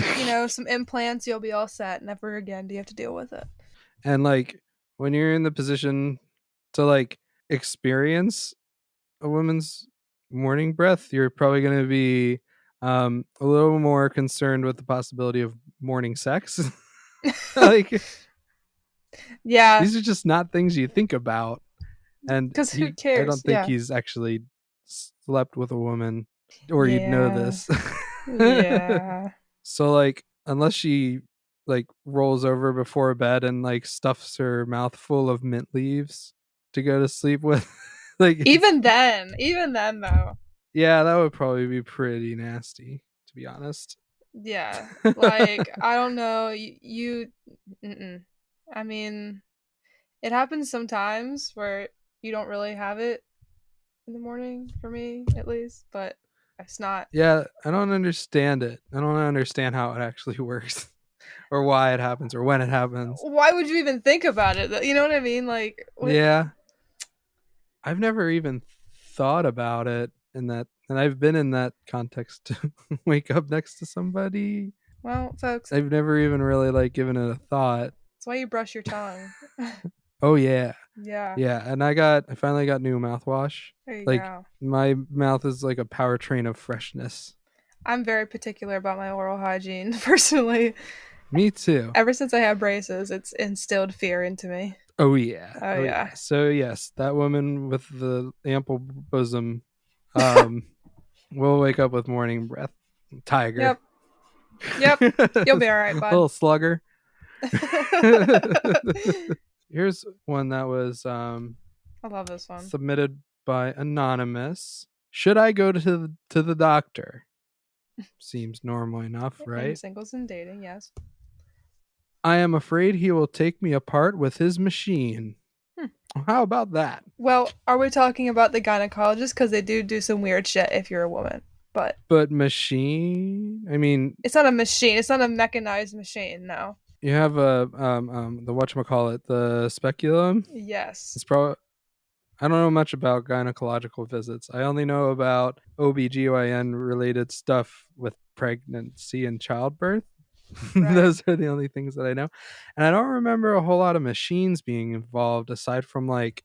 some implants, you'll be all set. Never again do you have to deal with it. And like when you're in the position to like experience a woman's morning breath, you're probably going to be a little more concerned with the possibility of morning sex. Like, Yeah. these are just not things you think about. And 'Cause who I cares? don't think Yeah. he's actually slept with a woman, or you'd know Yeah. this. Yeah. So like, unless she like rolls over before bed and like stuffs her mouth full of mint leaves to go to sleep with, like Even then though. yeah, that would probably be pretty nasty, to be honest. Yeah. Like, I don't know. You mm-mm. I mean, It happens sometimes where you don't really have it in the morning, for me at least, but it's not. Yeah, I don't understand it. I don't understand how it actually works or why it happens or when it happens. Why would you even think about it? You know what I mean? Like, what? Yeah. I've never even thought about it in that, and I've been in that context to wake up next to somebody. Well, folks, I've never even really like given it a thought. that's why you brush your tongue. Oh yeah. Yeah, Yeah, and I finally got new mouthwash. there you Like go. my mouth is like a powertrain of freshness. I'm very particular about my oral hygiene, personally. Me too. Ever since I had braces, it's instilled fear into me. Oh yeah. Oh Oh yeah. yeah. So yes, that woman with the ample bosom um will wake up with morning breath. Tiger. Yep. Yep. You'll be all right, bud. Little slugger. Here's one that was I love this one. submitted by anonymous. Should I go to the doctor? Seems normal enough, In right? singles and dating, yes. I am afraid he will take me apart with his machine. How about that? Well, are we talking about the gynecologist? Because they do some weird shit if you're a woman. But But machine? I mean, it's not a machine. It's not a mechanized machine, no. you have a the whatchamacallit, the speculum. Yes. It's probably I don't know much about gynecological visits. I only know about OBGYN related stuff with pregnancy and childbirth. Right. Those are the only things that I know. And I don't remember a whole lot of machines being involved aside from like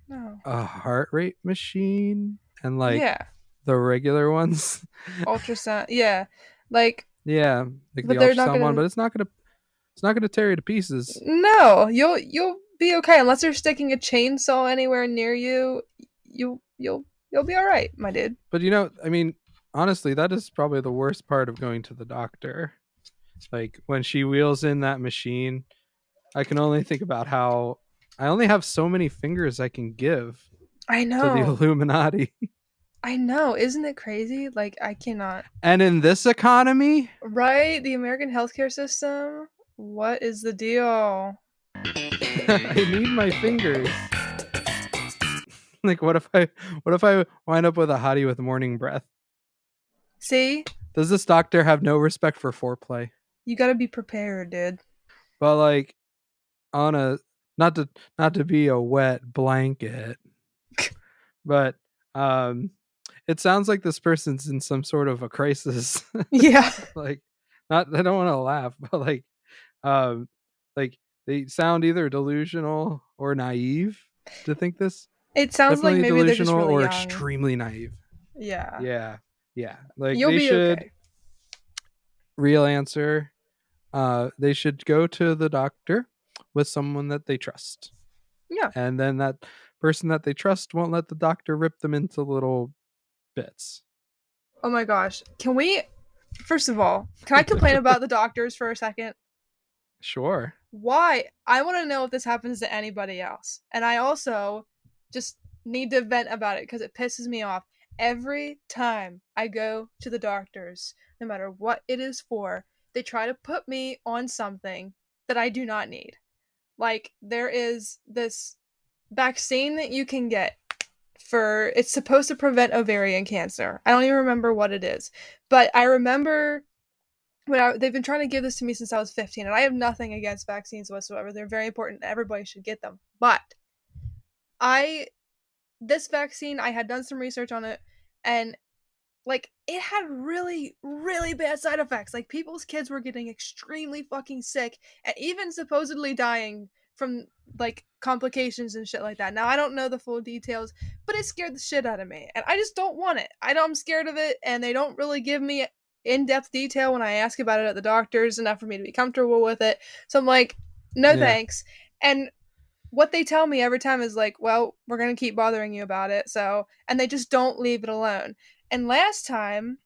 No. a heart rate machine and like Yeah. the regular ones. Ultrasound. Yeah. Like, Yeah, like the but they're not ultrasound one, gonna. but it's not gonna tear you to pieces. No, you'll be okay unless they're sticking a chainsaw anywhere near you. You'll be all right, my dude. But I mean, honestly, that is probably the worst part of going to the doctor. Like when she wheels in that machine, I can only think about how I only have so many fingers I can give I to the know. Illuminati. I know. Isn't it crazy? Like, I cannot. And in this economy, Right? The American healthcare system? What is the deal? I need my fingers. Like what if I wind up with a hottie with morning breath? See? Does this doctor have no respect for foreplay? You gotta be prepared, dude. But like on a not to be a wet blanket, but it sounds like this person's in some sort of a crisis. Yeah. Like not I don't want to laugh, but um like they sound either delusional or naive to think this. It sounds like Definitely maybe they're just delusional really or young. extremely naive. Yeah. Yeah. Yeah. Like You'll they be should okay. real answer. They should go to the doctor with someone that they trust. Yeah. And then that person that they trust won't let the doctor rip them into little bits. Oh my gosh. First of all, can I complain about the doctors for a second? Sure. Why? I want to know if this happens to anybody else. And I also just need to vent about it because it pisses me off. Every time I go to the doctors, no matter what it is for, they try to put me on something that I do not need. Like, there is this vaccine that you can get it's supposed to prevent ovarian cancer. I don't even remember what it is. But I remember they've been trying to give this to me since I was 15, and I have nothing against vaccines whatsoever. They're very important. Everybody should get them. But this vaccine, I had done some research on it, and like it had really, really bad side effects. Like people's kids were getting extremely fucking sick, and even supposedly dying from like complications and shit like that. Now I don't know the full details, but it scared the shit out of me, and I just don't want it. I'm scared of it, and they don't really give me in-depth detail when I ask about it at the doctors enough for me to be comfortable with it. So I'm like, no thanks. And what they tell me every time is like, well, we're going to keep bothering you about it. So, and they just don't leave it alone. And last time,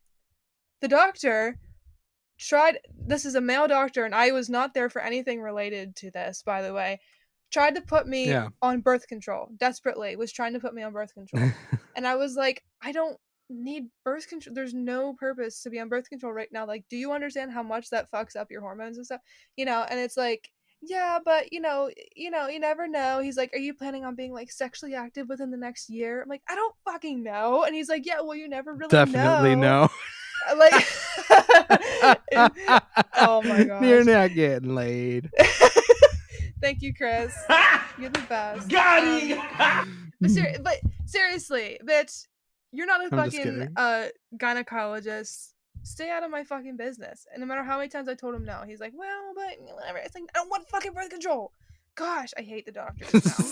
the doctor this is a male doctor, and I was not there for anything related to this, by the way, tried to put me on birth control, desperately was trying to put me on birth control. And I was like, I don't need birth control. There's no purpose to be on birth control right now. Like, do you understand how much that fucks up your hormones and stuff? And it's like, yeah, but you never know. He's like, are you planning on being like sexually active within the next year? I'm like, I don't fucking know. And he's like, yeah, well, you never really Definitely know. no. Like, oh my You're gosh. not getting laid. Thank you, Chris. You're the best. Got him! But seriously, bitch, you're not a I'm just fucking kidding. gynecologist. Stay out of my fucking business. And no matter how many times I told him no, he's like, well, but whatever. It's like, I don't want fucking birth control. Gosh, I hate the doctors now.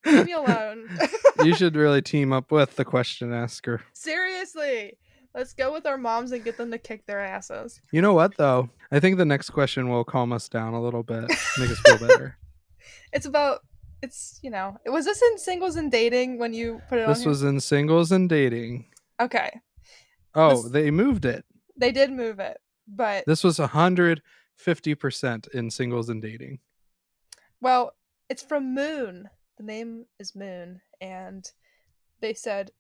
Leave me alone. You should really team up with the question asker. Seriously. Let's go with our moms and get them to kick their asses. You know what, though? I think the next question will calm us down a little bit, make us feel better. Was this in singles and dating when you put it on This here? was in singles and dating. Okay. Oh, they moved it. They did move it, but This was 150% in singles and dating. well, it's from Moon. The name is Moon, and they said,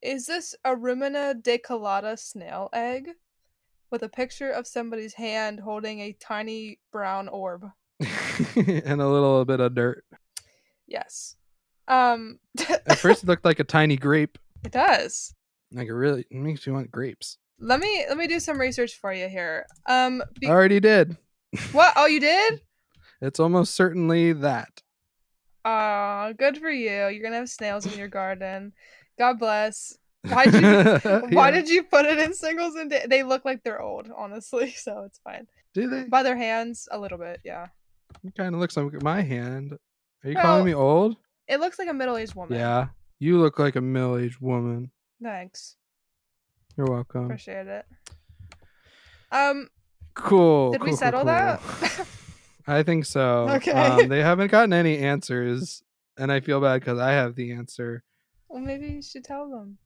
"Is this a Rumina decolata snail egg?" With a picture of somebody's hand holding a tiny brown orb. And a little bit of dirt. Yes. At first, it looked like a tiny grape. It does. Like it makes you want grapes. Let me do some research for you here. I already did. What? Oh, you did? It's almost certainly that. Aw, good for you. You're gonna have snails in your garden. God bless. Why did you put it in singles and they look like they're old, honestly, so it's fine. Do they? By their hands, a little bit, yeah. It kind of looks like my hand. Are you Well, calling me old? It looks like a middle-aged woman. Yeah. You look like a middle-aged woman. Thanks. You're welcome. Appreciate it. Cool. Did we settle that? I think so. Okay. They haven't gotten any answers, and I feel bad because I have the answer. Well, maybe you should tell them.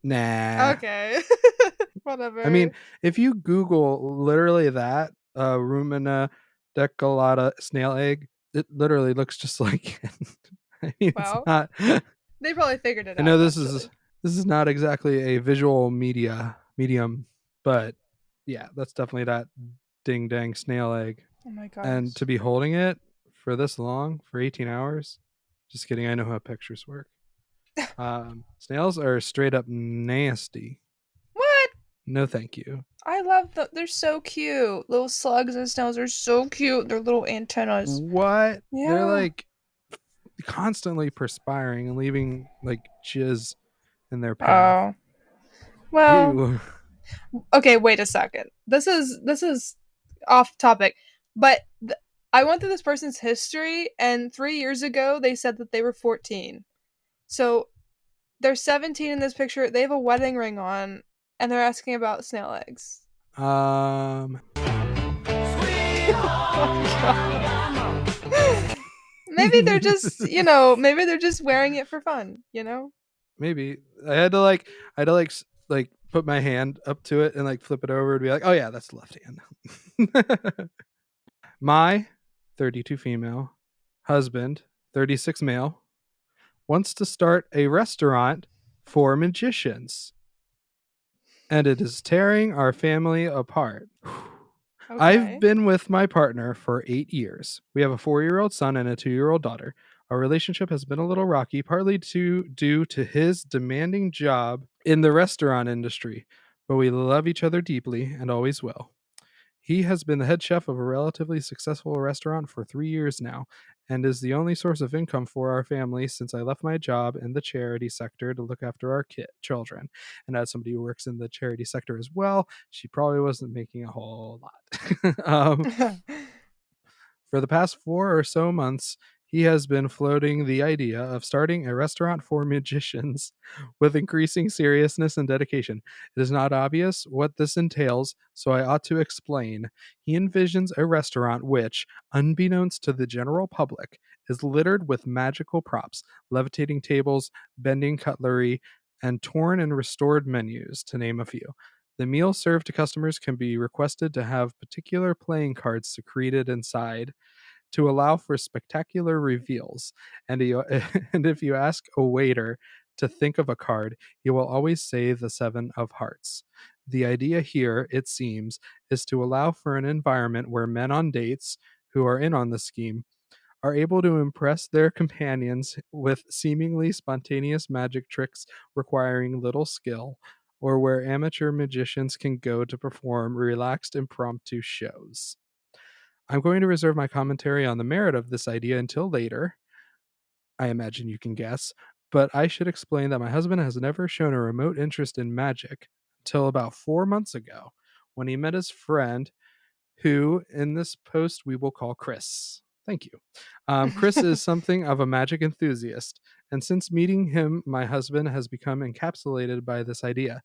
Nah. Okay. Whatever. I mean, if you Google literally that, Rumina decolata snail egg, it literally looks just like it. I mean, Well, it's not. they probably figured it out. I know this eventually. is not exactly a visual medium, but yeah, that's definitely that ding dang snail egg. Oh my gosh. And to be holding it for this long, for 18 hours, just kidding. I know how pictures work. Snails are straight up nasty. What? No, thank you. I love them. They're so cute. Little slugs and snails are so cute. They're little antennas. What? Yeah. They're like constantly perspiring and leaving like jizz in their path. Oh. Well. Ew. Okay, wait a second. This is off topic, but I went through this person's history, and 3 years ago they said that they were 14. So they're 17 in this picture. They have a wedding ring on, and they're asking about snail eggs. Maybe they're just, maybe they're just wearing it for fun, Maybe I had to like put my hand up to it and like flip it over and be like, oh yeah, that's the left hand. My 32 female husband, 36 male, wants to start a restaurant for magicians, and it is tearing our family apart. Okay. I've been with my partner for 8 years. We have a 4-year-old son and a 2-year-old daughter. Our relationship has been a little rocky, partly due to his demanding job in the restaurant industry, but we love each other deeply and always will. He has been the head chef of a relatively successful restaurant for 3 years now and is the only source of income for our family since I left my job in the charity sector to look after our children. And as somebody who works in the charity sector as well, she probably wasn't making a whole lot. For the past 4 or so months, he has been floating the idea of starting a restaurant for magicians with increasing seriousness and dedication. It is not obvious what this entails, so I ought to explain. He envisions a restaurant which, unbeknownst to the general public, is littered with magical props, levitating tables, bending cutlery, and torn and restored menus, to name a few. The meal served to customers can be requested to have particular playing cards secreted inside to allow for spectacular reveals. And if you ask a waiter to think of a card, he will always say the 7 of hearts. The idea here, it seems, is to allow for an environment where men on dates who are in on the scheme are able to impress their companions with seemingly spontaneous magic tricks requiring little skill, or where amateur magicians can go to perform relaxed impromptu shows. I'm going to reserve my commentary on the merit of this idea until later. I imagine you can guess, but I should explain that my husband has never shown a remote interest in magic until about 4 months ago when he met his friend, who in this post we will call Chris. Thank you. Chris is something of a magic enthusiast, and since meeting him, my husband has become encapsulated by this idea.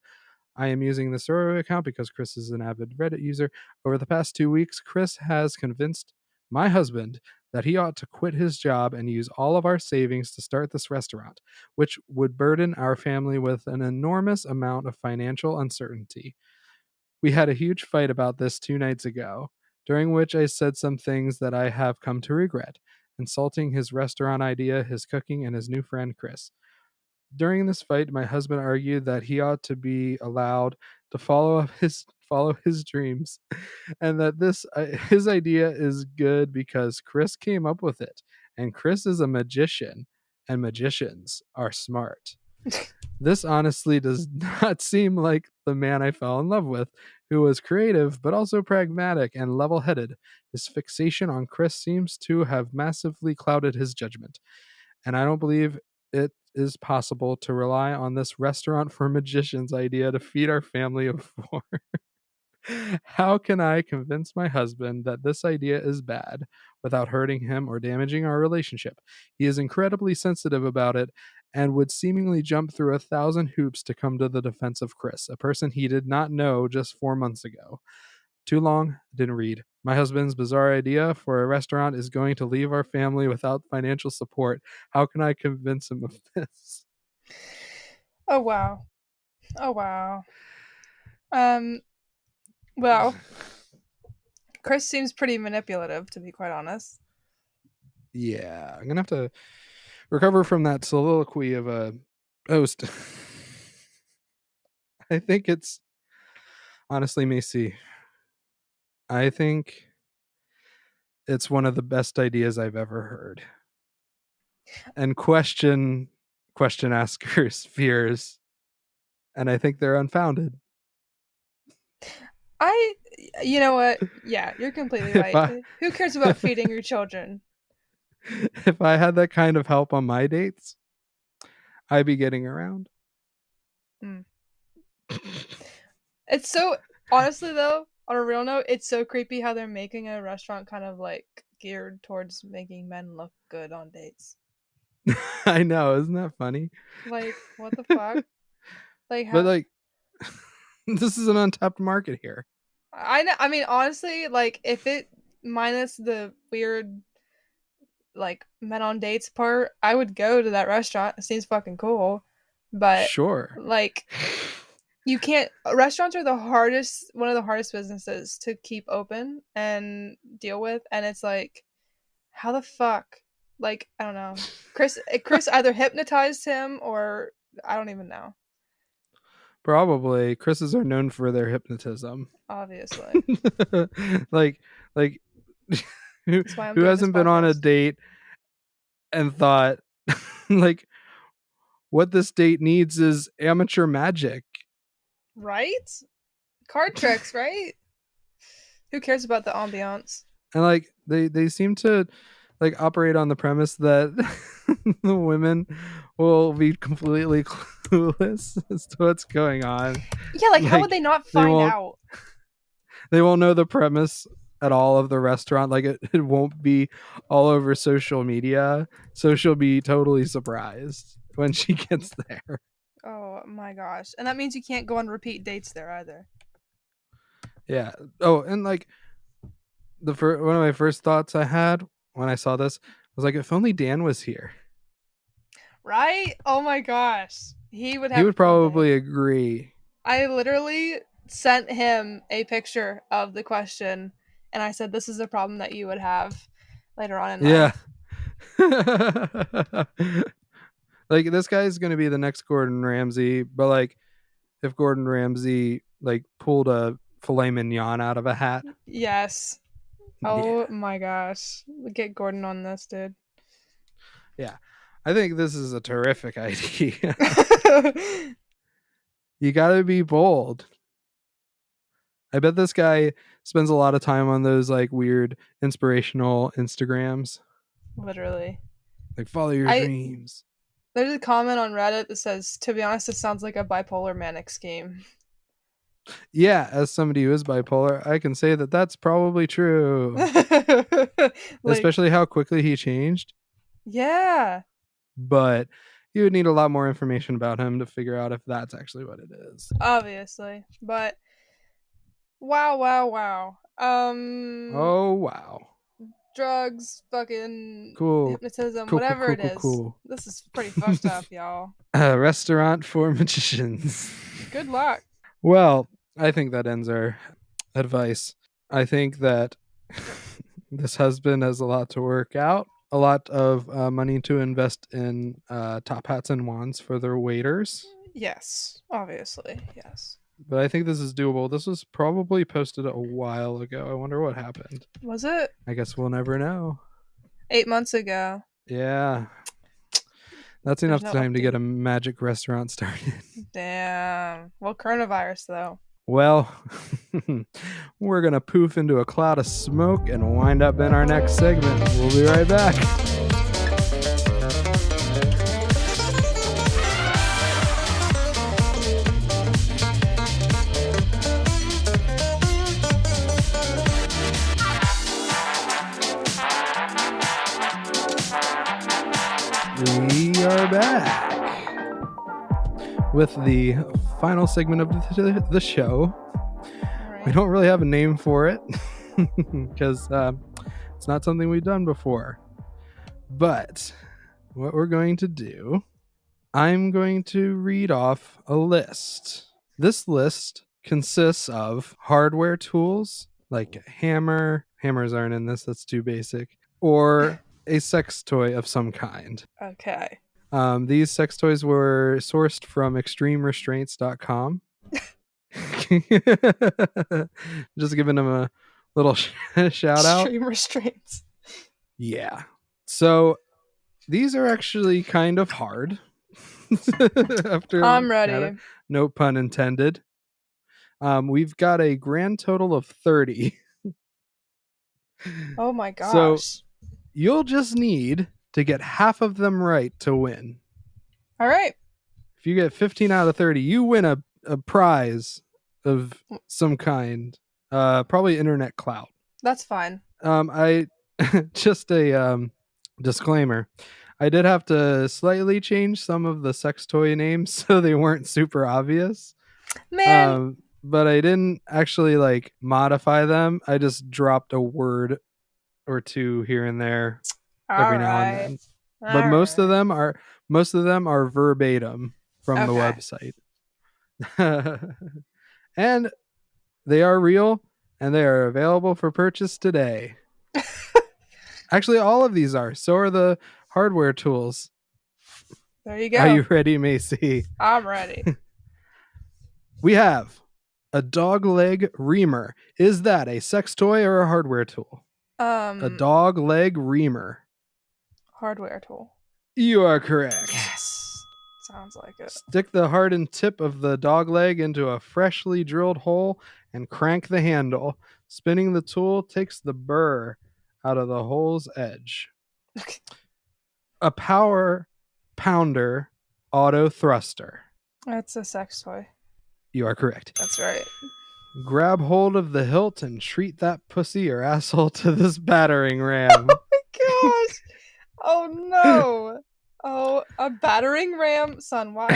I am using the Soro account because Chris is an avid Reddit user. Over the past 2 weeks, Chris has convinced my husband that he ought to quit his job and use all of our savings to start this restaurant, which would burden our family with an enormous amount of financial uncertainty. We had a huge fight about this 2 nights ago, during which I said some things that I have come to regret, insulting his restaurant idea, his cooking, and his new friend Chris. During this fight, my husband argued that he ought to be allowed to follow his dreams, and that this his idea is good because Chris came up with it, and Chris is a magician, and magicians are smart. This honestly does not seem like the man I fell in love with, who was creative but also pragmatic and level headed. His fixation on Chris seems to have massively clouded his judgment, and I don't believe it is possible to rely on this restaurant for magicians idea to feed our family of four. How can I convince my husband that this idea is bad without hurting him or damaging our relationship? He is incredibly sensitive about it and would seemingly jump through 1,000 hoops to come to the defense of Chris, a person he did not know just 4 months ago. Too long, didn't read. My husband's bizarre idea for a restaurant is going to leave our family without financial support. How can I convince him of this? Oh wow. Oh wow. Um well, Chris seems pretty manipulative, to be quite honest. Yeah, I'm gonna have to recover from that soliloquy of a host. I think it's honestly, Macy, I think it's one of the best ideas I've ever heard. And question askers' fears, and I think they're unfounded. I you know what? Yeah, you're completely If right. I Who cares about feeding your children? if I had that kind of help on my dates, I'd be getting around. Mm. It's so honestly though, on a real note, it's so creepy how they're making a restaurant kind of like geared towards making men look good on dates. I know, isn't that funny? Like, what the fuck? Like But how like this is an untapped market here. I know I mean honestly, like if it minus the weird like men on dates part, I would go to that restaurant. It seems fucking cool. But Sure. like you can't restaurants are the hardest one of the hardest businesses to keep open and deal with, and it's like how the fuck? Like, I don't know. Chris either hypnotized him or I don't even know. Probably. Chris's are known for their hypnotism. Obviously. like like who That's why I'm who doing this hasn't been on a podcast. date and thought like what this date needs is amateur magic. Right? Card tricks, right? Who cares about the ambiance? And like they seem to like operate on the premise that the women will be completely clueless as to what's going on. Yeah, like how would Like they not they find won't out? they won't know the premise at all of the restaurant. Like it won't be all over social media. So she'll be totally surprised when she gets there. Oh my gosh. And that means you can't go on repeat dates there either. Yeah. Oh, and like one of my first thoughts I had when I saw this was like, if only Dan was here, Right? Oh my gosh. He would he have a would field day. probably agree. I literally sent him a picture of the question and I said, this is a problem that you would have later on in Yeah. life. Like this guy's gonna be the next Gordon Ramsay, but like if Gordon Ramsay like pulled a filet mignon out of a hat. Yes. Oh my gosh. Get Gordon on this, dude. Yeah. I think this is a terrific idea. You gotta be bold. I bet this guy spends a lot of time on those like weird inspirational Instagrams. Literally. Like follow your dreams. There's a comment on Reddit that says, to be honest, this sounds like a bipolar manic scheme. Yeah, as somebody who is bipolar, I can say that that's probably true. Especially how quickly he changed. Yeah. But you would need a lot more information about him to figure out if that's actually what it is. Obviously. But wow. Oh wow. Drugs, fucking Cool. hypnotism, Cool, whatever cool, it is. cool. This is pretty fucked up, y'all. A restaurant for magicians. Good luck. Well, I think that ends our advice. I think that this husband has a lot to work out, a lot of money to invest in top hats and wands for their waiters. Yes, obviously, yes. But I think this is doable. This was probably posted a while ago. I wonder what happened. Was it? I guess we'll never know. 8 months ago. Yeah. That's enough time to get a magic restaurant started. Damn. Well, coronavirus, though. Well, we're going to poof into a cloud of smoke and wind up in our next segment. We'll be right back. We are back with the final segment of the show. Right. We don't really have a name for it because it's not something we've done before. But what we're going to do, I'm going to read off a list. This list consists of hardware tools like a hammer. Hammers aren't in this, that's too basic. Or a sex toy of some kind. Okay. These sex toys were sourced from extremerestraints.com. Just giving them a little shout out. Extreme restraints. Yeah. So these are actually kind of hard. I'm ready. No pun intended. We've got a grand total of 30. Oh my gosh. So you'll just need to get half of them right to win. All right. If you get 15 out of 30, you win a prize of some kind. Probably internet clout. That's fine. I just a disclaimer. I did have to slightly change some of the sex toy names so they weren't super obvious. Man. But I didn't actually like modify them. I just dropped a word or two here and there every now and then. But most of them are verbatim from the website. And they are real and they are available for purchase today. Actually, all of these are. So are the hardware tools. There you go. Are you ready, Macy? I'm ready. We have a dog leg reamer. Is that a sex toy or a hardware tool? A dog leg reamer. Hardware tool. You are correct. Yes. Sounds like it. Stick the hardened tip of the dog leg into a freshly drilled hole and crank the handle. Spinning the tool takes the burr out of the hole's edge. A power pounder auto thruster. That's a sex toy. You are correct. That's right. Grab hold of the hilt and treat that pussy or asshole to this battering ram. Oh my gosh. Oh no. Oh, a battering ram? Son, why?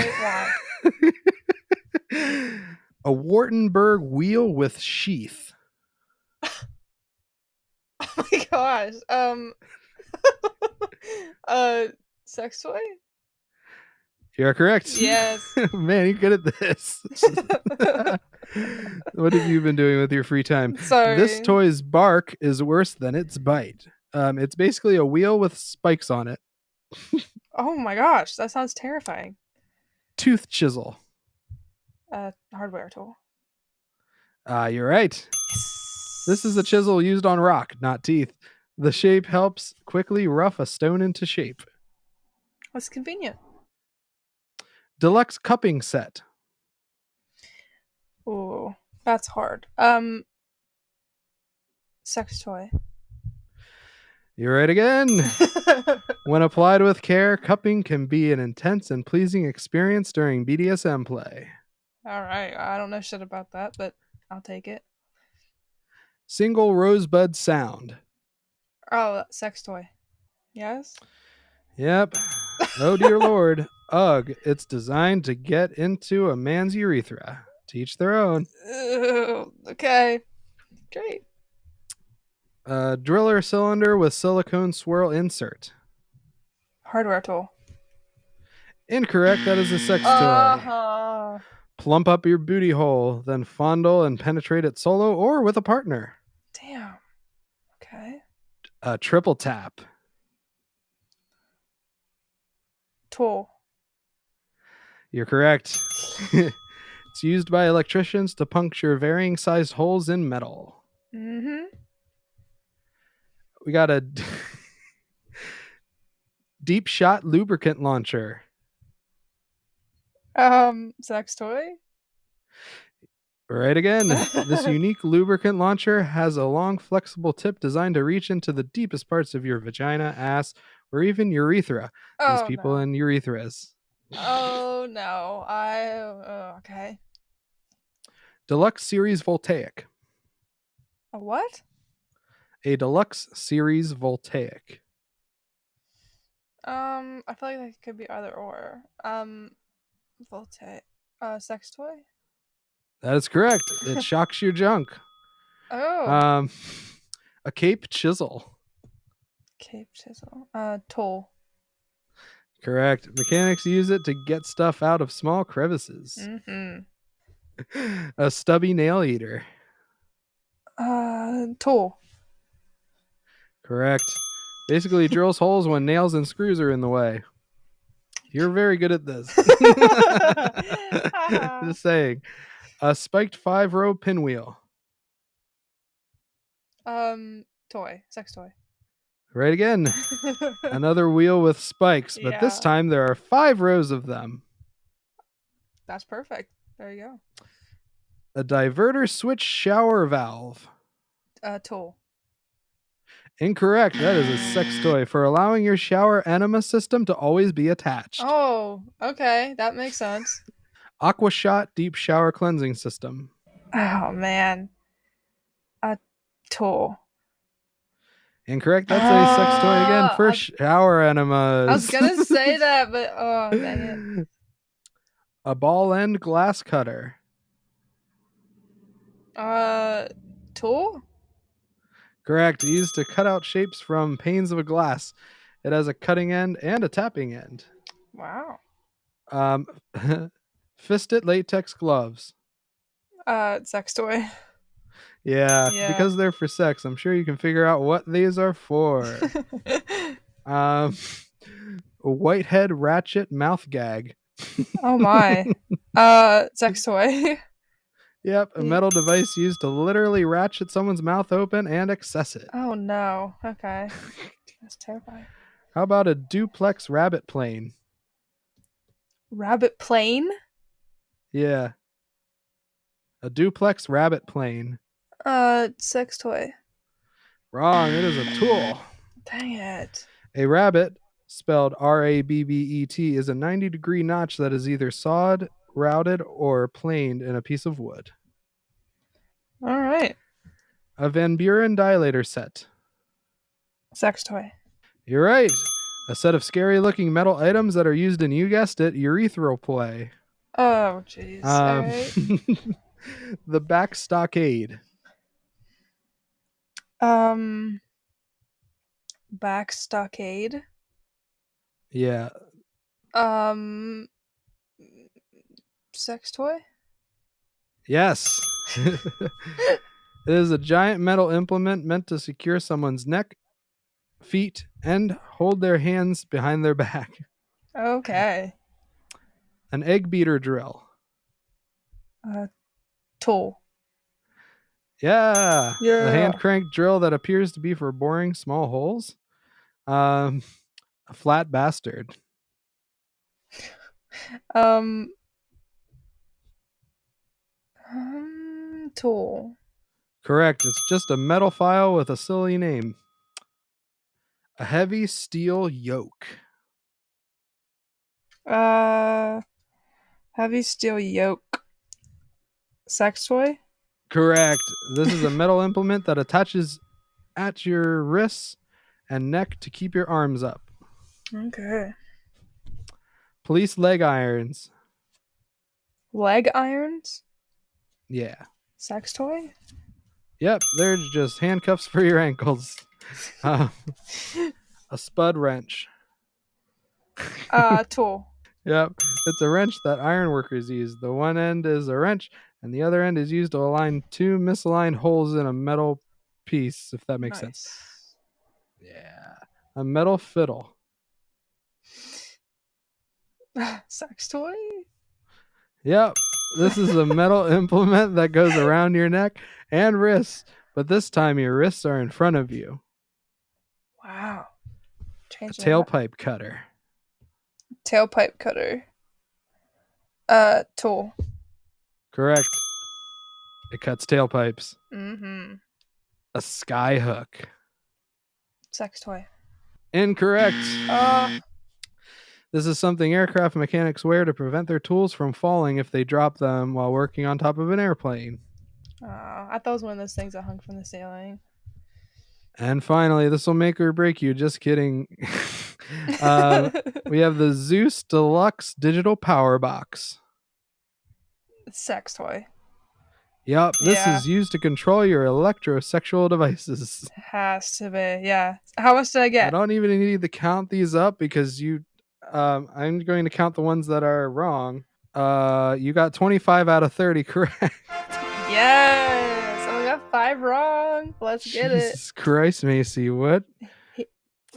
A Wartenberg wheel with sheath. Oh my gosh. Sex toy? You're correct. Yes. Man, you're good at this. What have you been doing with your free time? Sorry. This toy's bark is worse than its bite. It's basically a wheel with spikes on it. Oh my gosh, that sounds terrifying. Tooth chisel. Hardware tool. You're right. This is a chisel used on rock, not teeth. The shape helps quickly rough a stone into shape. That's convenient. Deluxe cupping set. Ooh, that's hard. Sex toy. You're right again. When applied with care, cupping can be an intense and pleasing experience during BDSM play. All right, I don't know shit about that, but I'll take it. Single rosebud sound. Oh, sex toy. Yes. Yep. Oh dear lord. Ugh. It's designed to get into a man's urethra. Teach their own. Okay. Great. Driller cylinder with silicone swirl insert. Hardware tool. Incorrect. That is a sex toy. Uh-huh. Plump up your booty hole, then fondle and penetrate it solo or with a partner. Damn. Okay. Triple tap. Tool. You're correct. It's used by electricians to puncture varying sized holes in metal. Mm-hmm. We got a deep shot lubricant launcher. Sex toy. Right again. This unique lubricant launcher has a long, flexible tip designed to reach into the deepest parts of your vagina, ass, or even urethra. These Oh, people no. in urethras. Oh no. Okay. Deluxe Series Voltaic. A what? A Deluxe Series Voltaic. I feel like that could be either or. Voltaic. Sex toy? That is correct. It shocks your junk. Oh. A Cape Chisel. Cape chisel. Tool. Correct. Mechanics use it to get stuff out of small crevices. Mm-hmm. A stubby nail eater. Tool. Correct. Basically drills holes when nails and screws are in the way. You're very good at this. Just saying. A spiked 5-row pinwheel. Toy. Sex toy. Right again. Another wheel with spikes, but this Yeah. time there are 5 rows of them. That's perfect. There you go. A diverter switch shower valve. Tool. Incorrect. That is a sex toy for allowing your shower enema system to always be attached. Oh, okay. That makes sense. Aqua Shot deep shower cleansing system. Oh, man. A tool. Incorrect. That's a sex toy again for shower enemas. I was going to say that, but oh, dang it. A ball end glass cutter. Tool? Correct. Used to cut out shapes from panes of a glass. It has a cutting end and a tapping end. Wow. Fisted latex gloves. Sex toy. Yeah, Yeah. because they're for sex. I'm sure you can figure out what these are for. A whitehead ratchet mouth gag. Oh my. Sex toy. Yep, a metal device used to literally ratchet someone's mouth open and access it. Oh no. Okay. That's terrifying. How about a duplex rabbit plane? Rabbit plane? Yeah. A duplex rabbit plane. Sex toy. Wrong, it is a tool. Dang it. A rabbet, spelled R-A-B-B-E-T, is a 90-degree notch that is either sawed, routed, or planed in a piece of wood. All right. A Van Buren dilator set. Sex toy. You're right. A set of scary-looking metal items that are used in, you guessed it, urethral play. Oh, jeez. All right. The back stockade. Back stockade. Yeah. Sex toy. Yes. It is a giant metal implement meant to secure someone's neck, feet, and hold their hands behind their back. Okay. An egg beater drill. Tool. Yeah. Yeah. A hand crank drill that appears to be for boring small holes. A flat bastard. Um, tool. Correct. It's just a metal file with a silly name. A heavy steel yoke. Heavy steel yoke. Sex toy? Correct. This is a metal implement that attaches at your wrists and neck to keep your arms up. Okay. Police leg irons. Leg irons? Yeah. Sex toy? Yep, they're just handcuffs for your ankles. A spud wrench. Tool. Yep, it's a wrench that iron workers use. The one end is a wrench, and the other end is used to align two misaligned holes in a metal piece, if that makes sense. Yeah. A metal fiddle. Sex toy? Yep, this is a metal implement that goes around your neck and wrists, but this time your wrists are in front of you. Wow. A Change tailpipe cutter. Tailpipe cutter. Tool. Correct. It cuts tailpipes. Mm-hmm. A sky hook. Sex toy. Incorrect. Uh, This is something aircraft mechanics wear to prevent their tools from falling if they drop them while working on top of an airplane. I thought it was one of those things that hung from the ceiling. And finally, this will make or break you. Just kidding. We have the Zeus Deluxe Digital Power Box. Sex toy. Yep, this Yeah. is used to control your electrosexual devices. Has to be, yeah. How much did I I get? don't even need to count these up because I'm going to count the ones that are wrong. You got 25 out of 30 correct. Yes! I got 5 wrong. Let's get it. Jesus Christ, Macy, what?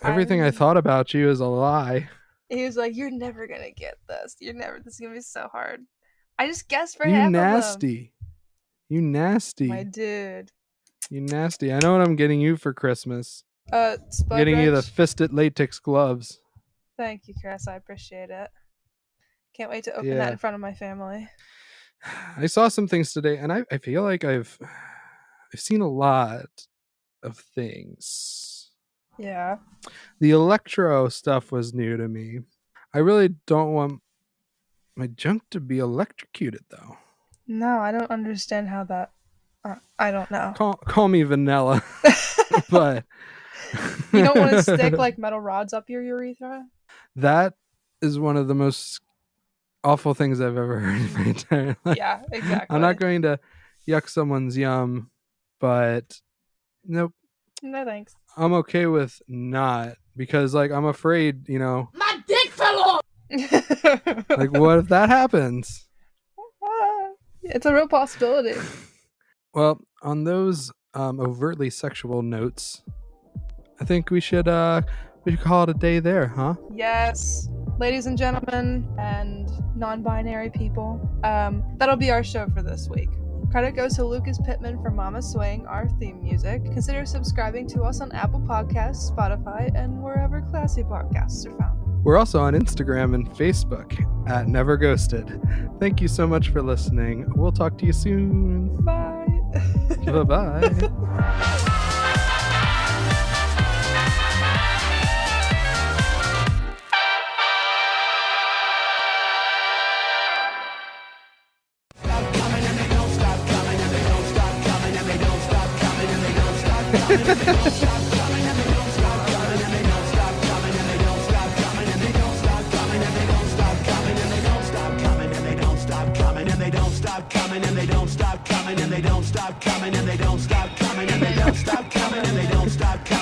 Everything I I'm- thought about you is a lie. He was like, "You're never gonna get this. This is gonna be so hard." I just guessed for You half of nasty. You nasty. them. My dude. You nasty. I know what I'm getting you for Christmas. Spud Getting you the wrench. fisted latex gloves. Thank you, Chris. I appreciate it. Can't wait to open Yeah. that in front of my family. I saw some things today, and I feel like I've seen a lot of things. Yeah. The electro stuff was new to me. I really don't want my junk to be electrocuted, though. No, I don't understand how that. I don't know. Call me vanilla, but You don't want to stick like metal rods up your urethra? that is one of the most awful things I've ever heard in my entire life. Yeah, exactly. I'm not going to yuck someone's yum, but nope. No thanks. I'm okay with not, because like I'm afraid, My dick fell off! like what if that happens? It's a real possibility. Well, on those overtly sexual notes, I think we should call it a day there, huh? Yes, ladies and gentlemen, and non-binary people. That'll be our show for this week. Credit goes to Lucas Pittman for Mama Swing, our theme music. Consider subscribing to us on Apple Podcasts, Spotify, and wherever classy podcasts are found. We're also on Instagram and Facebook at Never Ghosted. Thank you so much for listening. We'll talk to you soon. Bye. Bye-bye.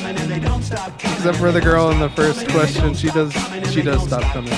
Except for the girl in the first question, she does stop coming.